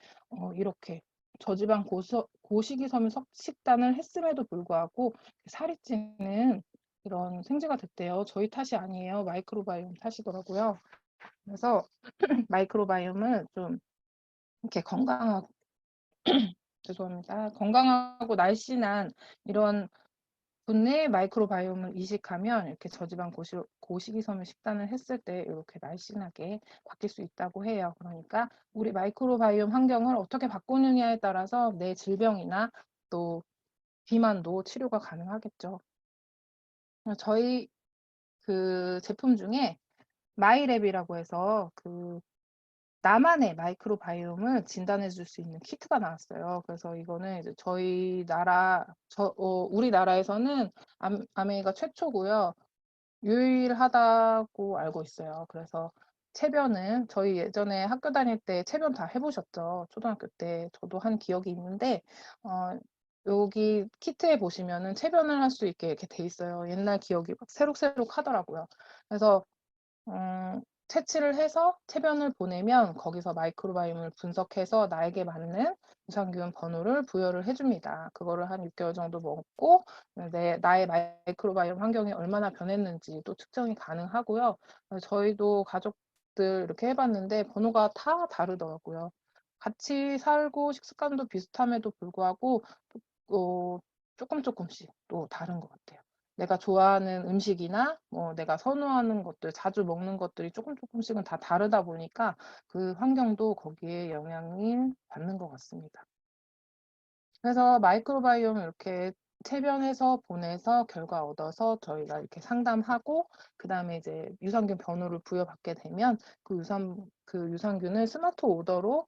이렇게 저지방 고식이섬유 식단을 했음에도 불구하고 살이 찌는 이런 생쥐가 됐대요. 저희 탓이 아니에요. 마이크로바이옴 탓이더라고요. 그래서 마이크로바이옴은 좀 이렇게 죄송합니다. 건강하고 날씬한 이런 분의 마이크로바이옴을 이식하면 이렇게 저지방 고식이섬유 식단을 했을 때 이렇게 날씬하게 바뀔 수 있다고 해요. 그러니까 우리 마이크로바이옴 환경을 어떻게 바꾸느냐에 따라서 내 질병이나 또 비만도 치료가 가능하겠죠. 저희 그 제품 중에 마이랩이라고 해서 나만의 마이크로바이옴을 진단해 줄 수 있는 키트가 나왔어요. 그래서 이거는 이제 우리나라에서는 아메이가 최초고요. 유일하다고 알고 있어요. 그래서 체변은 저희 예전에 학교 다닐 때 체변 다 해보셨죠? 초등학교 때 저도 한 기억이 있는데 여기 키트에 보시면은 체변을 할 수 있게 이렇게 돼 있어요. 옛날 기억이 막 새록새록 하더라고요. 그래서 채취를 해서 체변을 보내면 거기서 마이크로바이옴을 분석해서 나에게 맞는 유산균 번호를 부여를 해줍니다. 그거를 한 6개월 정도 먹고 나의 마이크로바이옴 환경이 얼마나 변했는지 또 측정이 가능하고요. 저희도 가족들 이렇게 해봤는데 번호가 다 다르더라고요. 같이 살고 식습관도 비슷함에도 불구하고 조금씩 또 다른 것 같아요. 내가 좋아하는 음식이나 내가 선호하는 것들, 자주 먹는 것들이 조금씩은 다 다르다 보니까 그 환경도 거기에 영향을 받는 것 같습니다. 그래서 마이크로바이옴 이렇게 체변해서 보내서 결과 얻어서 저희가 이렇게 상담하고 그다음에 이제 유산균 번호를 부여받게 되면 그 유산균을 스마트 오더로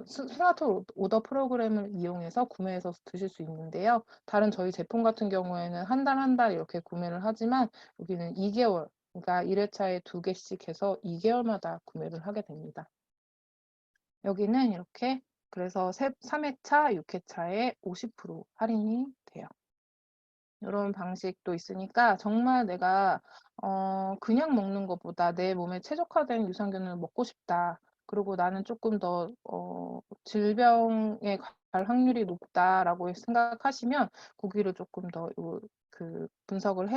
스마트 오더 프로그램을 이용해서 구매해서 드실 수 있는데요. 다른 저희 제품 같은 경우에는 한 달 이렇게 구매를 하지만 여기는 2개월, 그러니까 1회차에 2개씩 해서 2개월마다 구매를 하게 됩니다. 여기는 이렇게 그래서 3회차, 6회차에 50% 할인이 돼요. 이런 방식도 있으니까 정말 내가 그냥 먹는 것보다 내 몸에 최적화된 유산균을 먹고 싶다. 그리고 나는 조금 더 질병에 갈 확률이 높다라고 생각하시면 고기를 조금 더 분석을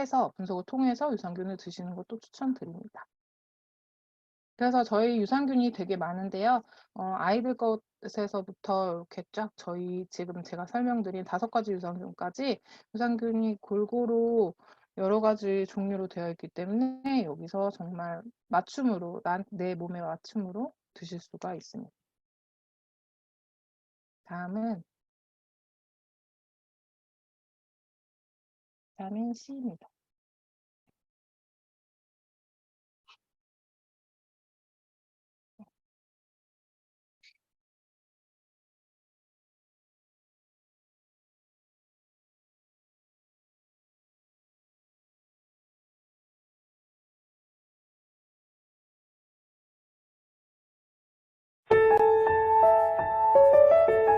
통해서 유산균을 드시는 것도 추천드립니다. 그래서 저희 유산균이 되게 많은데요. 아이들 것에서부터 이렇게 쫙 저희 지금 제가 설명드린 5가지 유산균까지 유산균이 골고루 여러 가지 종류로 되어 있기 때문에 여기서 정말 내 몸에 맞춤으로 드실 수가 있습니다. 다음은 비타민 C입니다.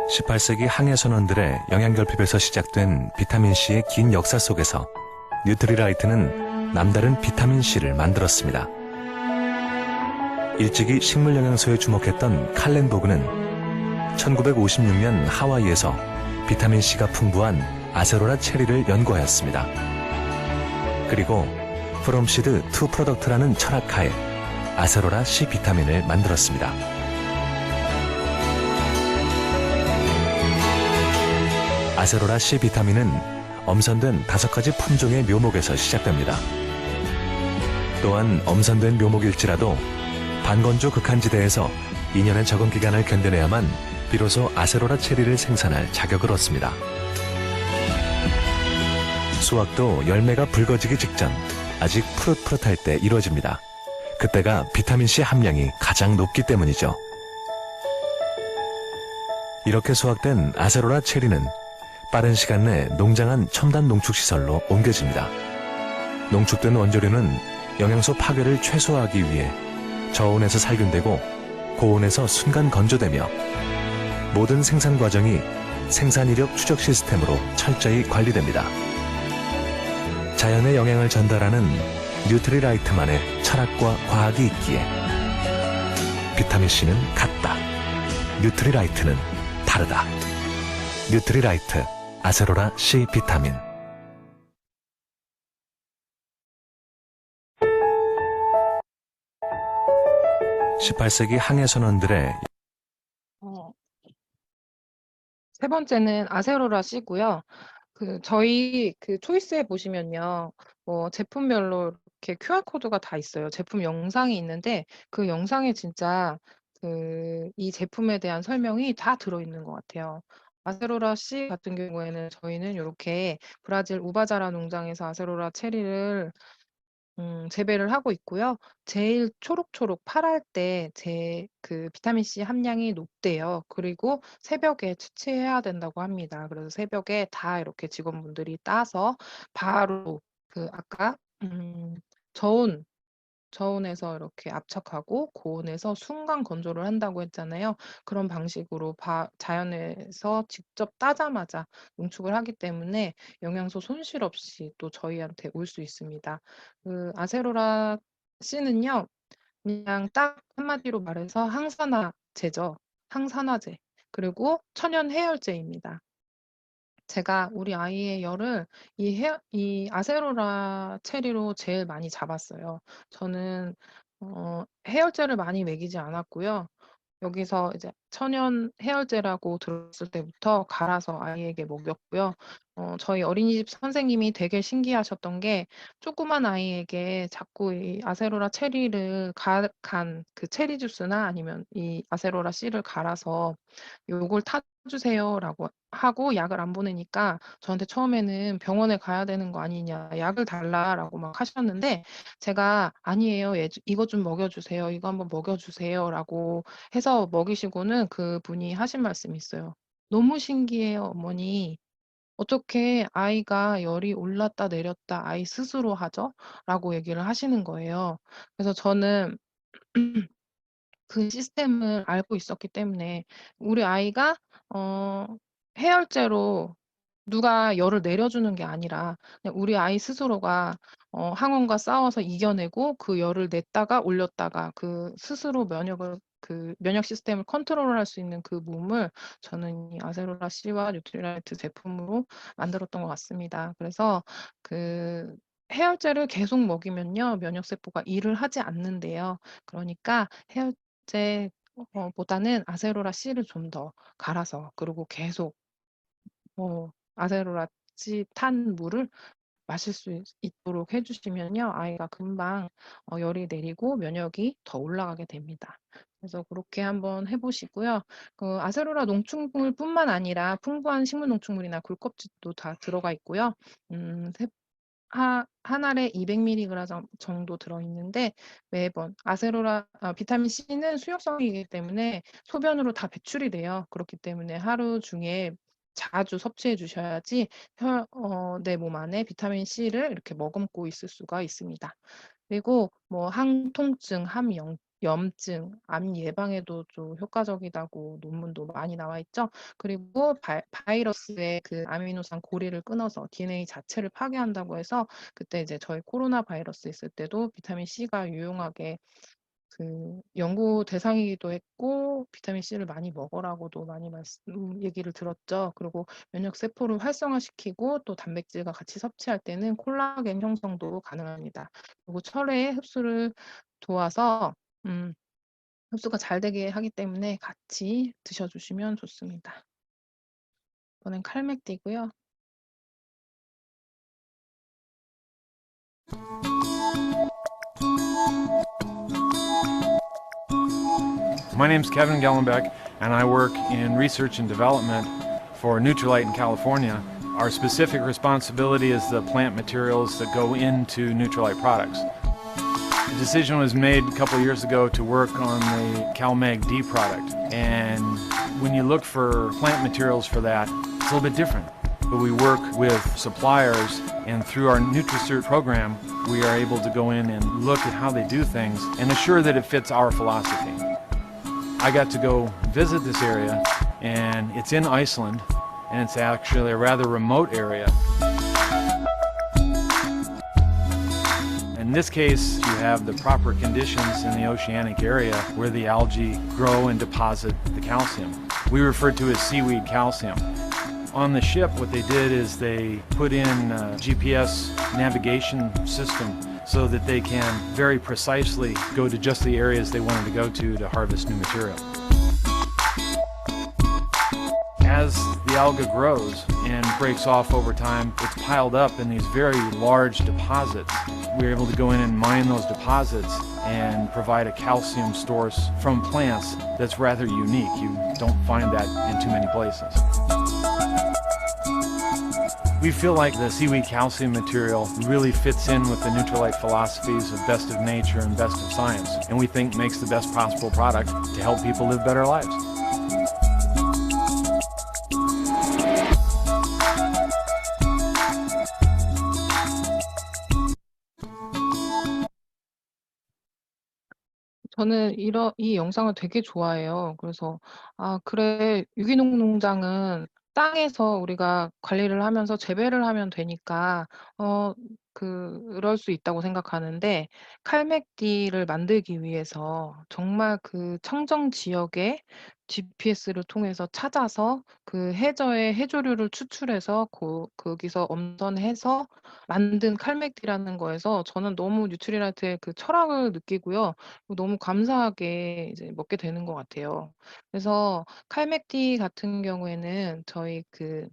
(18세기) 항해 선원들의 영양결핍에서 시작된 비타민C의 긴 역사 속에서 뉴트리라이트는 남다른 비타민C를 만들었습니다. 일찍이 식물 영양소에 주목했던 칼렌보그는 1956년 하와이에서 비타민C가 풍부한 아세로라 체리를 연구하였습니다. 그리고 From Seed to Product라는 철학하에 아세로라 C 비타민을 만들었습니다. 아세로라 C 비타민은 엄선된 5가지 품종의 묘목에서 시작됩니다. 또한 엄선된 묘목일지라도 반건조 극한지대에서 2년의 적응 기간을 견뎌내야만 비로소 아세로라 체리를 생산할 자격을 얻습니다. 수확도 열매가 붉어지기 직전, 아직 푸릇푸릇할 때 이루어집니다. 그때가 비타민C 함량이 가장 높기 때문이죠. 이렇게 수확된 아세로라 체리는 빠른 시간 내 농장 첨단 농축시설로 옮겨집니다. 농축된 원재료는 영양소 파괴를 최소화하기 위해 저온에서 살균되고 고온에서 순간 건조되며 모든 생산 과정이 생산이력 추적 시스템으로 철저히 관리됩니다. 자연의 영양을 전달하는 뉴트리라이트만의 철학과 과학이 있기에 비타민C는 같다. 뉴트리라이트는 다르다. 뉴트리라이트 아세로라 C 비타민. (18세기) 항해 선원들의 세 번째는 아세로라 C고요. 저희 초이스에 보시면요. 제품별로 이렇게 QR 코드가 다 있어요. 제품 영상이 있는데 그 영상에 진짜 이 제품에 대한 설명이 다 들어있는 것 같아요. 아세로라 C 같은 경우에는 저희는 요렇게 브라질 우바자라 농장에서 아세로라 체리를 재배를 하고 있고요. 제일 초록초록 파랄 때 비타민C 함량이 높대요. 그리고 새벽에 채취해야 된다고 합니다. 그래서 새벽에 다 이렇게 직원분들이 따서 바로 아까 저온에서 이렇게 압착하고 고온에서 순간 건조를 한다고 했잖아요. 그런 방식으로 자연에서 직접 따자마자 농축을 하기 때문에 영양소 손실 없이 또 저희한테 올 수 있습니다. 아세로라 C는요. 그냥 딱 한마디로 말해서 항산화제죠. 항산화제. 그리고 천연 해열제입니다. 제가 우리 아이의 열을 이 아세로라 체리로 제일 많이 잡았어요. 저는 해열제를 많이 먹이지 않았고요. 여기서 이제 천연 해열제라고 들었을 때부터 갈아서 아이에게 먹였고요. 저희 어린이집 선생님이 되게 신기하셨던 게 조그만 아이에게 자꾸 이 아세로라 체리를 간 체리 주스나 아니면 이 아세로라 씨를 갈아서 "요걸 타주세요."라고 하고 약을 안 보내니까 저한테 처음에는 "병원에 가야 되는 거 아니냐. 약을 달라."라고 막 하셨는데 제가 "아니에요. 이거 좀 먹여 주세요. 이거 한번 먹여 주세요."라고 해서 먹이시고는 그분이 하신 말씀이 있어요. "너무 신기해요, 어머니. 어떻게 아이가 열이 올랐다 내렸다 아이 스스로 하죠?" 라고 얘기를 하시는 거예요. 그래서 저는 그 시스템을 알고 있었기 때문에 우리 아이가 해열제로 누가 열을 내려주는 게 아니라 그냥 우리 아이 스스로가 항원과 싸워서 이겨내고 그 열을 냈다가 올렸다가 스스로 면역 시스템을 컨트롤할 수 있는 그 몸을 저는 이 아세로라 C와 뉴트리라이트 제품으로 만들었던 것 같습니다. 그래서 해열제를 계속 먹이면요. 면역 세포가 일을 하지 않는데요. 그러니까 해열제 보다는 아세로라 C를 좀 더 갈아서 그리고 계속 아세로라 C 탄 물을 마실 수 있도록 해 주시면요. 아이가 금방 열이 내리고 면역이 더 올라가게 됩니다. 그래서 그렇게 한번 해 보시고요. 그 아세로라 농축물뿐만 아니라 풍부한 식물 농축물이나 굴껍질도 다 들어가 있고요. 세 한 알에 200mg 정도 들어 있는데 매번 비타민 C는 수용성이기 때문에 소변으로 다 배출이 돼요. 그렇기 때문에 하루 중에 자주 섭취해 주셔야지 내 몸 안에 비타민 C를 이렇게 머금고 있을 수가 있습니다. 그리고 뭐 항통증, 염증, 암 예방에도 좀 효과적이다고 논문도 많이 나와 있죠. 그리고 바이러스의 그 아미노산 고리를 끊어서 DNA 자체를 파괴한다고 해서 그때 이제 저희 코로나 바이러스 있을 때도 비타민 C가 유용하게 그 연구 대상이기도 했고 비타민 C를 많이 먹으라고도 많이 얘기를 들었죠. 그리고 면역 세포를 활성화시키고 또 단백질과 같이 섭취할 때는 콜라겐 형성도 가능합니다. 그리고 철의 흡수를 도와서 음 흡수가 잘 되게 하기 때문에 같이 드셔 주시면 좋습니다. 이번엔 칼맥디고요. My name's Kevin Gellenbeck, and I work in research and development for Nutrilite in California. Our specific responsibility is the plant materials that go into Nutrilite products. The decision was made a couple years ago to work on the CalMag D product, and when you look for plant materials for that, it's a little bit different. But we work with suppliers, and through our NutriCert program, we are able to go in and look at how they do things and assure that it fits our philosophy. I got to go visit this area, and it's in Iceland, and it's actually a rather remote area. In this case, you have the proper conditions in the oceanic area where the algae grow and deposit the calcium. We refer to it as seaweed calcium. On the ship, what they did is they put in a GPS navigation system so that they can very precisely go to just the areas they wanted to go to harvest new material. As the alga grows and breaks off over time, it's piled up in these very large deposits. We're able to go in and mine those deposits and provide a calcium source from plants that's rather unique. You don't find that in too many places. We feel like the seaweed calcium material really fits in with the Nutrilite philosophies of best of nature and best of science, and we think makes the best possible product to help people live better lives. 저는 이 영상을 되게 좋아해요. 그래서 '그래 유기농 농장은 땅에서 우리가 관리를 하면서 재배를 하면 되니까 그럴 수 있다.'고 생각하는데 칼맥디를 만들기 위해서 정말 그 청정 지역에 GPS를 통해서 찾아서 그 해저의 해조류를 추출해서 거기서 엄선해서 만든 칼맥디라는 거에서 저는 너무 뉴트리라이트의 그 철학을 느끼고요. 너무 감사하게 이제 먹게 되는 것 같아요. 그래서 칼맥디 같은 경우에는 저희 그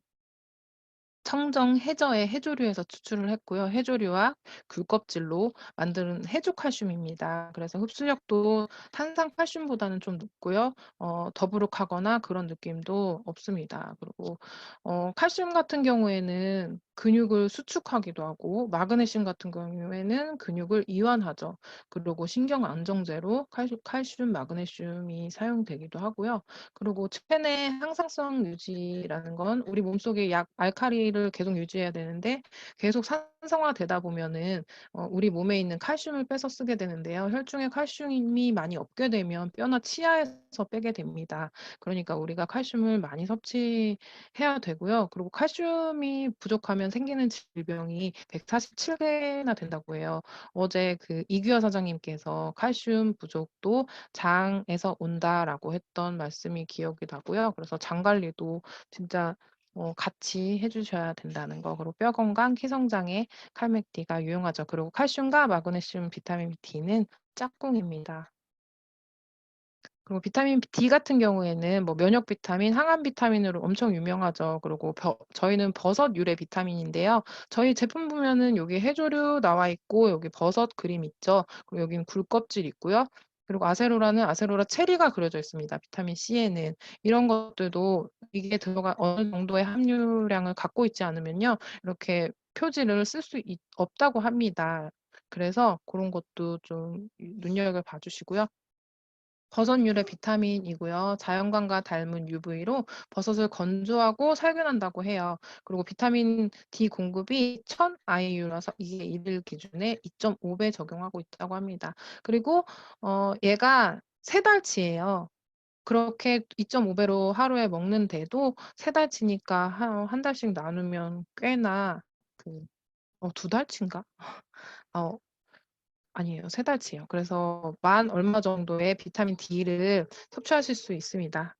청정 해저의 해조류에서 추출을 했고요. 해조류와 귤껍질로 만든 해조 칼슘입니다. 그래서 흡수력도 탄산 칼슘보다는 좀 높고요. 더부룩하거나 그런 느낌도 없습니다. 그리고 칼슘 같은 경우에는 근육을 수축하기도 하고 마그네슘 같은 경우에는 근육을 이완하죠. 그리고 신경 안정제로 칼슘, 마그네슘이 사용되기도 하고요. 그리고 체내 항상성 유지라는 건 우리 몸속에 알칼리를 계속 유지해야 되는데 계속 산성화되다 보면은 우리 몸에 있는 칼슘을 빼서 쓰게 되는데요. 혈중에 칼슘이 많이 없게 되면 뼈나 치아에서 빼게 됩니다. 그러니까 우리가 칼슘을 많이 섭취해야 되고요. 그리고 칼슘이 부족하면 생기는 질병이 147개나 된다고 해요. 어제 그 이규하 사장님께서 "칼슘 부족도 장에서 온다."라고 했던 말씀이 기억이 나고요. 그래서 장 관리도 진짜 같이 해 주셔야 된다는 거. 그리고 뼈 건강, 키 성장에 칼맥디가 유용하죠. 그리고 칼슘과 마그네슘, 비타민 D는 짝꿍입니다. 그리고 비타민 D 같은 경우에는 뭐 면역 비타민, 항암 비타민으로 엄청 유명하죠. 그리고 저희는 버섯 유래 비타민인데요. 저희 제품 보면은 여기 해조류 나와 있고 여기 버섯 그림 있죠. 그리고 여기는 굴껍질 있고요. 그리고 아세로라는 아세로라 체리가 그려져 있습니다. 비타민 C에는. 이런 것들도 이게 어느 정도의 함유량을 갖고 있지 않으면요. 이렇게 표지를 쓸 수 없다고 합니다. 그래서 그런 것도 좀 눈여겨 봐주시고요. 버섯 유래 비타민이고요. 자연광과 닮은 UV로 버섯을 건조하고 살균한다고 해요. 그리고 비타민 D 공급이 1000 IU라서 이게 일일 기준에 2.5배 적용하고 있다고 합니다. 그리고 얘가 3달치예요. 그렇게 2.5배로 하루에 먹는데도 3달치니까 한 달씩 나누면 꽤나 2달치인가? 아니에요. 3달치예요. 그래서 만 얼마 정도의 비타민 D를 섭취하실 수 있습니다.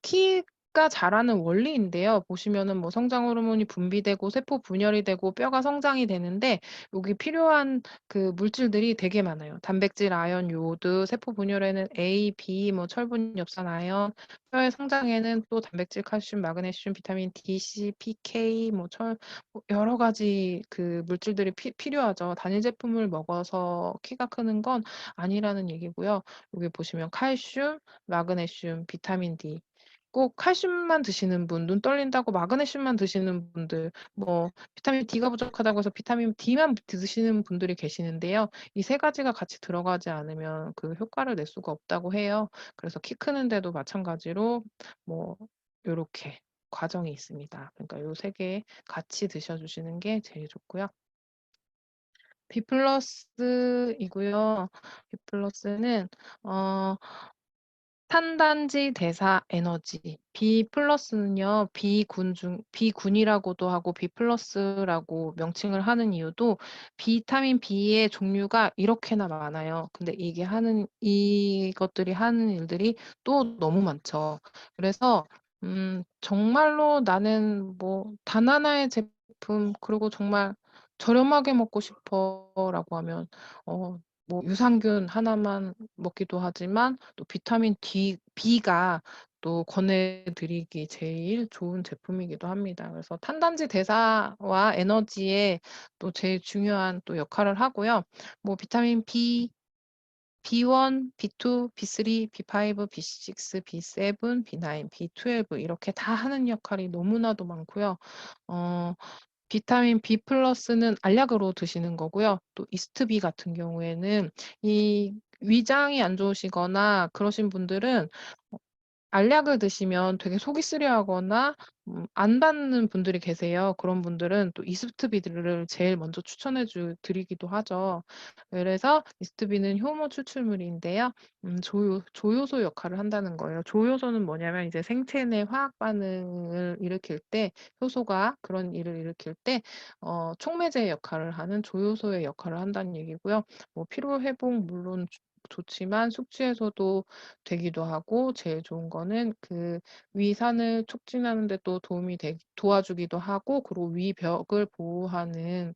키가 자라는 원리인데요. 보시면은 뭐 성장 호르몬이 분비되고 세포 분열이 되고 뼈가 성장이 되는데 여기 필요한 그 물질들이 되게 많아요. 단백질, 아연, 요오드, 세포 분열에는 A, B, 뭐 철분, 엽산, 아연, 뼈의 성장에는 또 단백질, 칼슘, 마그네슘, 비타민 D, C, P, K, 뭐 여러 가지 그 물질들이 필요하죠. 단일 제품을 먹어서 키가 크는 건 아니라는 얘기고요. 여기 보시면 칼슘, 마그네슘, 비타민 D. 꼭 칼슘만 드시는 분, 눈 떨린다고 마그네슘만 드시는 분들, 뭐 비타민 D가 부족하다고 해서 비타민 D만 드시는 분들이 계시는데요. 이 3가지가 같이 들어가지 않으면 그 효과를 낼 수가 없다고 해요. 그래서 키 크는데도 마찬가지로 뭐 요렇게 과정이 있습니다. 그러니까 요 3개 같이 드셔 주시는 게 제일 좋고요. B 플러스이고요. B 플러스는 탄단지 대사 에너지. B 플러스는요. B군이라고도 하고 B 플러스라고 명칭을 하는 이유도 비타민 B의 종류가 이렇게나 많아요. 근데 이것들이 하는 일들이 또 너무 많죠. 그래서 정말로 나는 뭐 단 하나의 제품 그리고 정말 저렴하게 먹고 싶어라고 하면 뭐 유산균 하나만 먹기도 하지만 또 비타민 B가 또 권해 드리기 제일 좋은 제품이기도 합니다. 그래서 탄단지 대사와 에너지에 또 제일 중요한 또 역할을 하고요. 뭐 비타민 B1, B2, B3, B5, B6, B7, B9, B12 이렇게 다 하는 역할이 너무나도 많고요. 비타민 B 플러스는 알약으로 드시는 거고요. 또 이스트비 같은 경우에는 이 위장이 안 좋으시거나 그러신 분들은 알약을 드시면 되게 속이 쓰려하거나 안 받는 분들이 계세요. 그런 분들은 또 이스트비를 제일 먼저 추천해 드리기도 하죠. 그래서 이스트비는 효모 추출물인데요. 조효소 역할을 한다는 거예요. 조효소는 뭐냐면 이제 생체 내 화학 반응을 일으킬 때 효소가 그런 일을 일으킬 때 촉매제 역할을 하는 조효소의 역할을 한다는 얘기고요. 뭐 피로 회복 물론 좋지만 숙취 해소도 되기도 하고 제일 좋은 거는 그 위산을 촉진하는 데 또 도와주기도 하고 그리고 위벽을 보호하는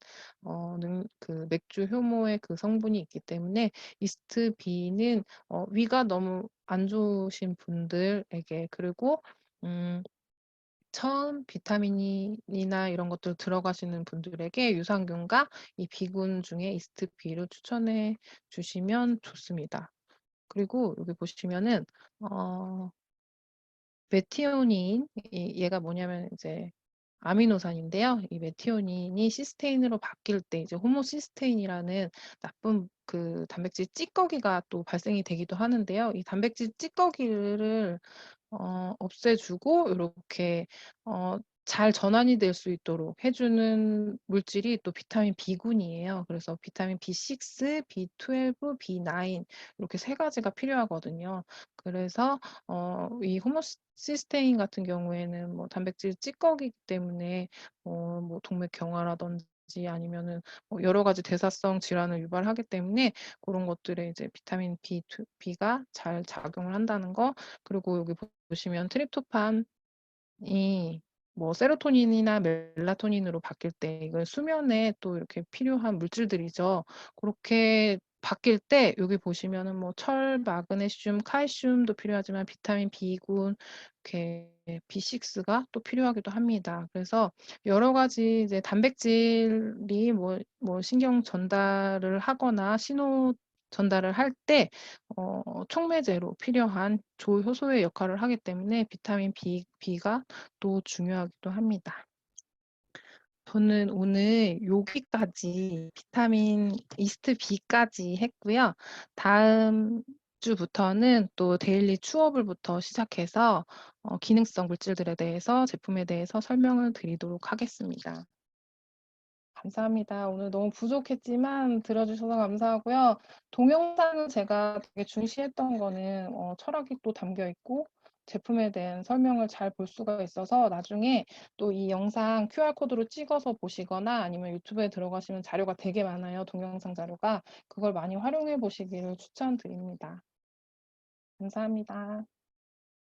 그 맥주 효모의 그 성분이 있기 때문에 이스트비는 위가 너무 안 좋으신 분들에게 그리고 처음 비타민이나 이런 것들 들어가시는 분들에게 유산균과 이 B군 중에 이스트비를 추천해 주시면 좋습니다. 그리고 여기 보시면은 메티오닌 얘가 뭐냐면 이제 아미노산인데요. 이 메티오닌이 시스테인으로 바뀔 때 이제 호모시스테인이라는 나쁜 그 단백질 찌꺼기가 또 발생이 되기도 하는데요. 이 단백질 찌꺼기를 없애주고 요렇게 잘 전환이 될 수 있도록 해 주는 물질이 또 비타민 B군이에요. 그래서 비타민 B6, B12, B9 이렇게 3가지가 필요하거든요. 그래서 이 호모시스테인 같은 경우에는 뭐 단백질 찌꺼기이기 때문에 뭐 동맥경화라든지 아니면은 뭐 여러 가지 대사성 질환을 유발하기 때문에 그런 것들에 이제 비타민 B가 잘 작용을 한다는 거 그리고 여기 보시면 트립토판이 뭐 세로토닌이나 멜라토닌으로 바뀔 때 이건 수면에 또 이렇게 필요한 물질들이죠. 그렇게 바뀔 때 여기 보시면은 뭐 철, 마그네슘, 칼슘도 필요하지만 비타민 B군 이렇게 B6가 또 필요하기도 합니다. 그래서 여러 가지 이제 단백질이 뭐 신경 전달을 하거나 신호 전달을 할 때 촉매제로 필요한 조효소의 역할을 하기 때문에 비타민 B가 또 중요하기도 합니다. 저는 오늘 여기까지 비타민 이스트 B까지 했고요. 다음 주부터는 또 데일리 추어블부터 시작해서 기능성 물질들에 대해서 제품에 대해서 설명을 드리도록 하겠습니다. 감사합니다. 오늘 너무 부족했지만 들어주셔서 감사하고요. 동영상은 제가 되게 중시했던 거는 철학이 또 담겨 있고 제품에 대한 설명을 잘 볼 수가 있어서 나중에 또 이 영상 QR코드로 찍어서 보시거나 아니면 유튜브에 들어가시면 자료가 되게 많아요. 동영상 자료가. 그걸 많이 활용해 보시기를 추천드립니다. 감사합니다.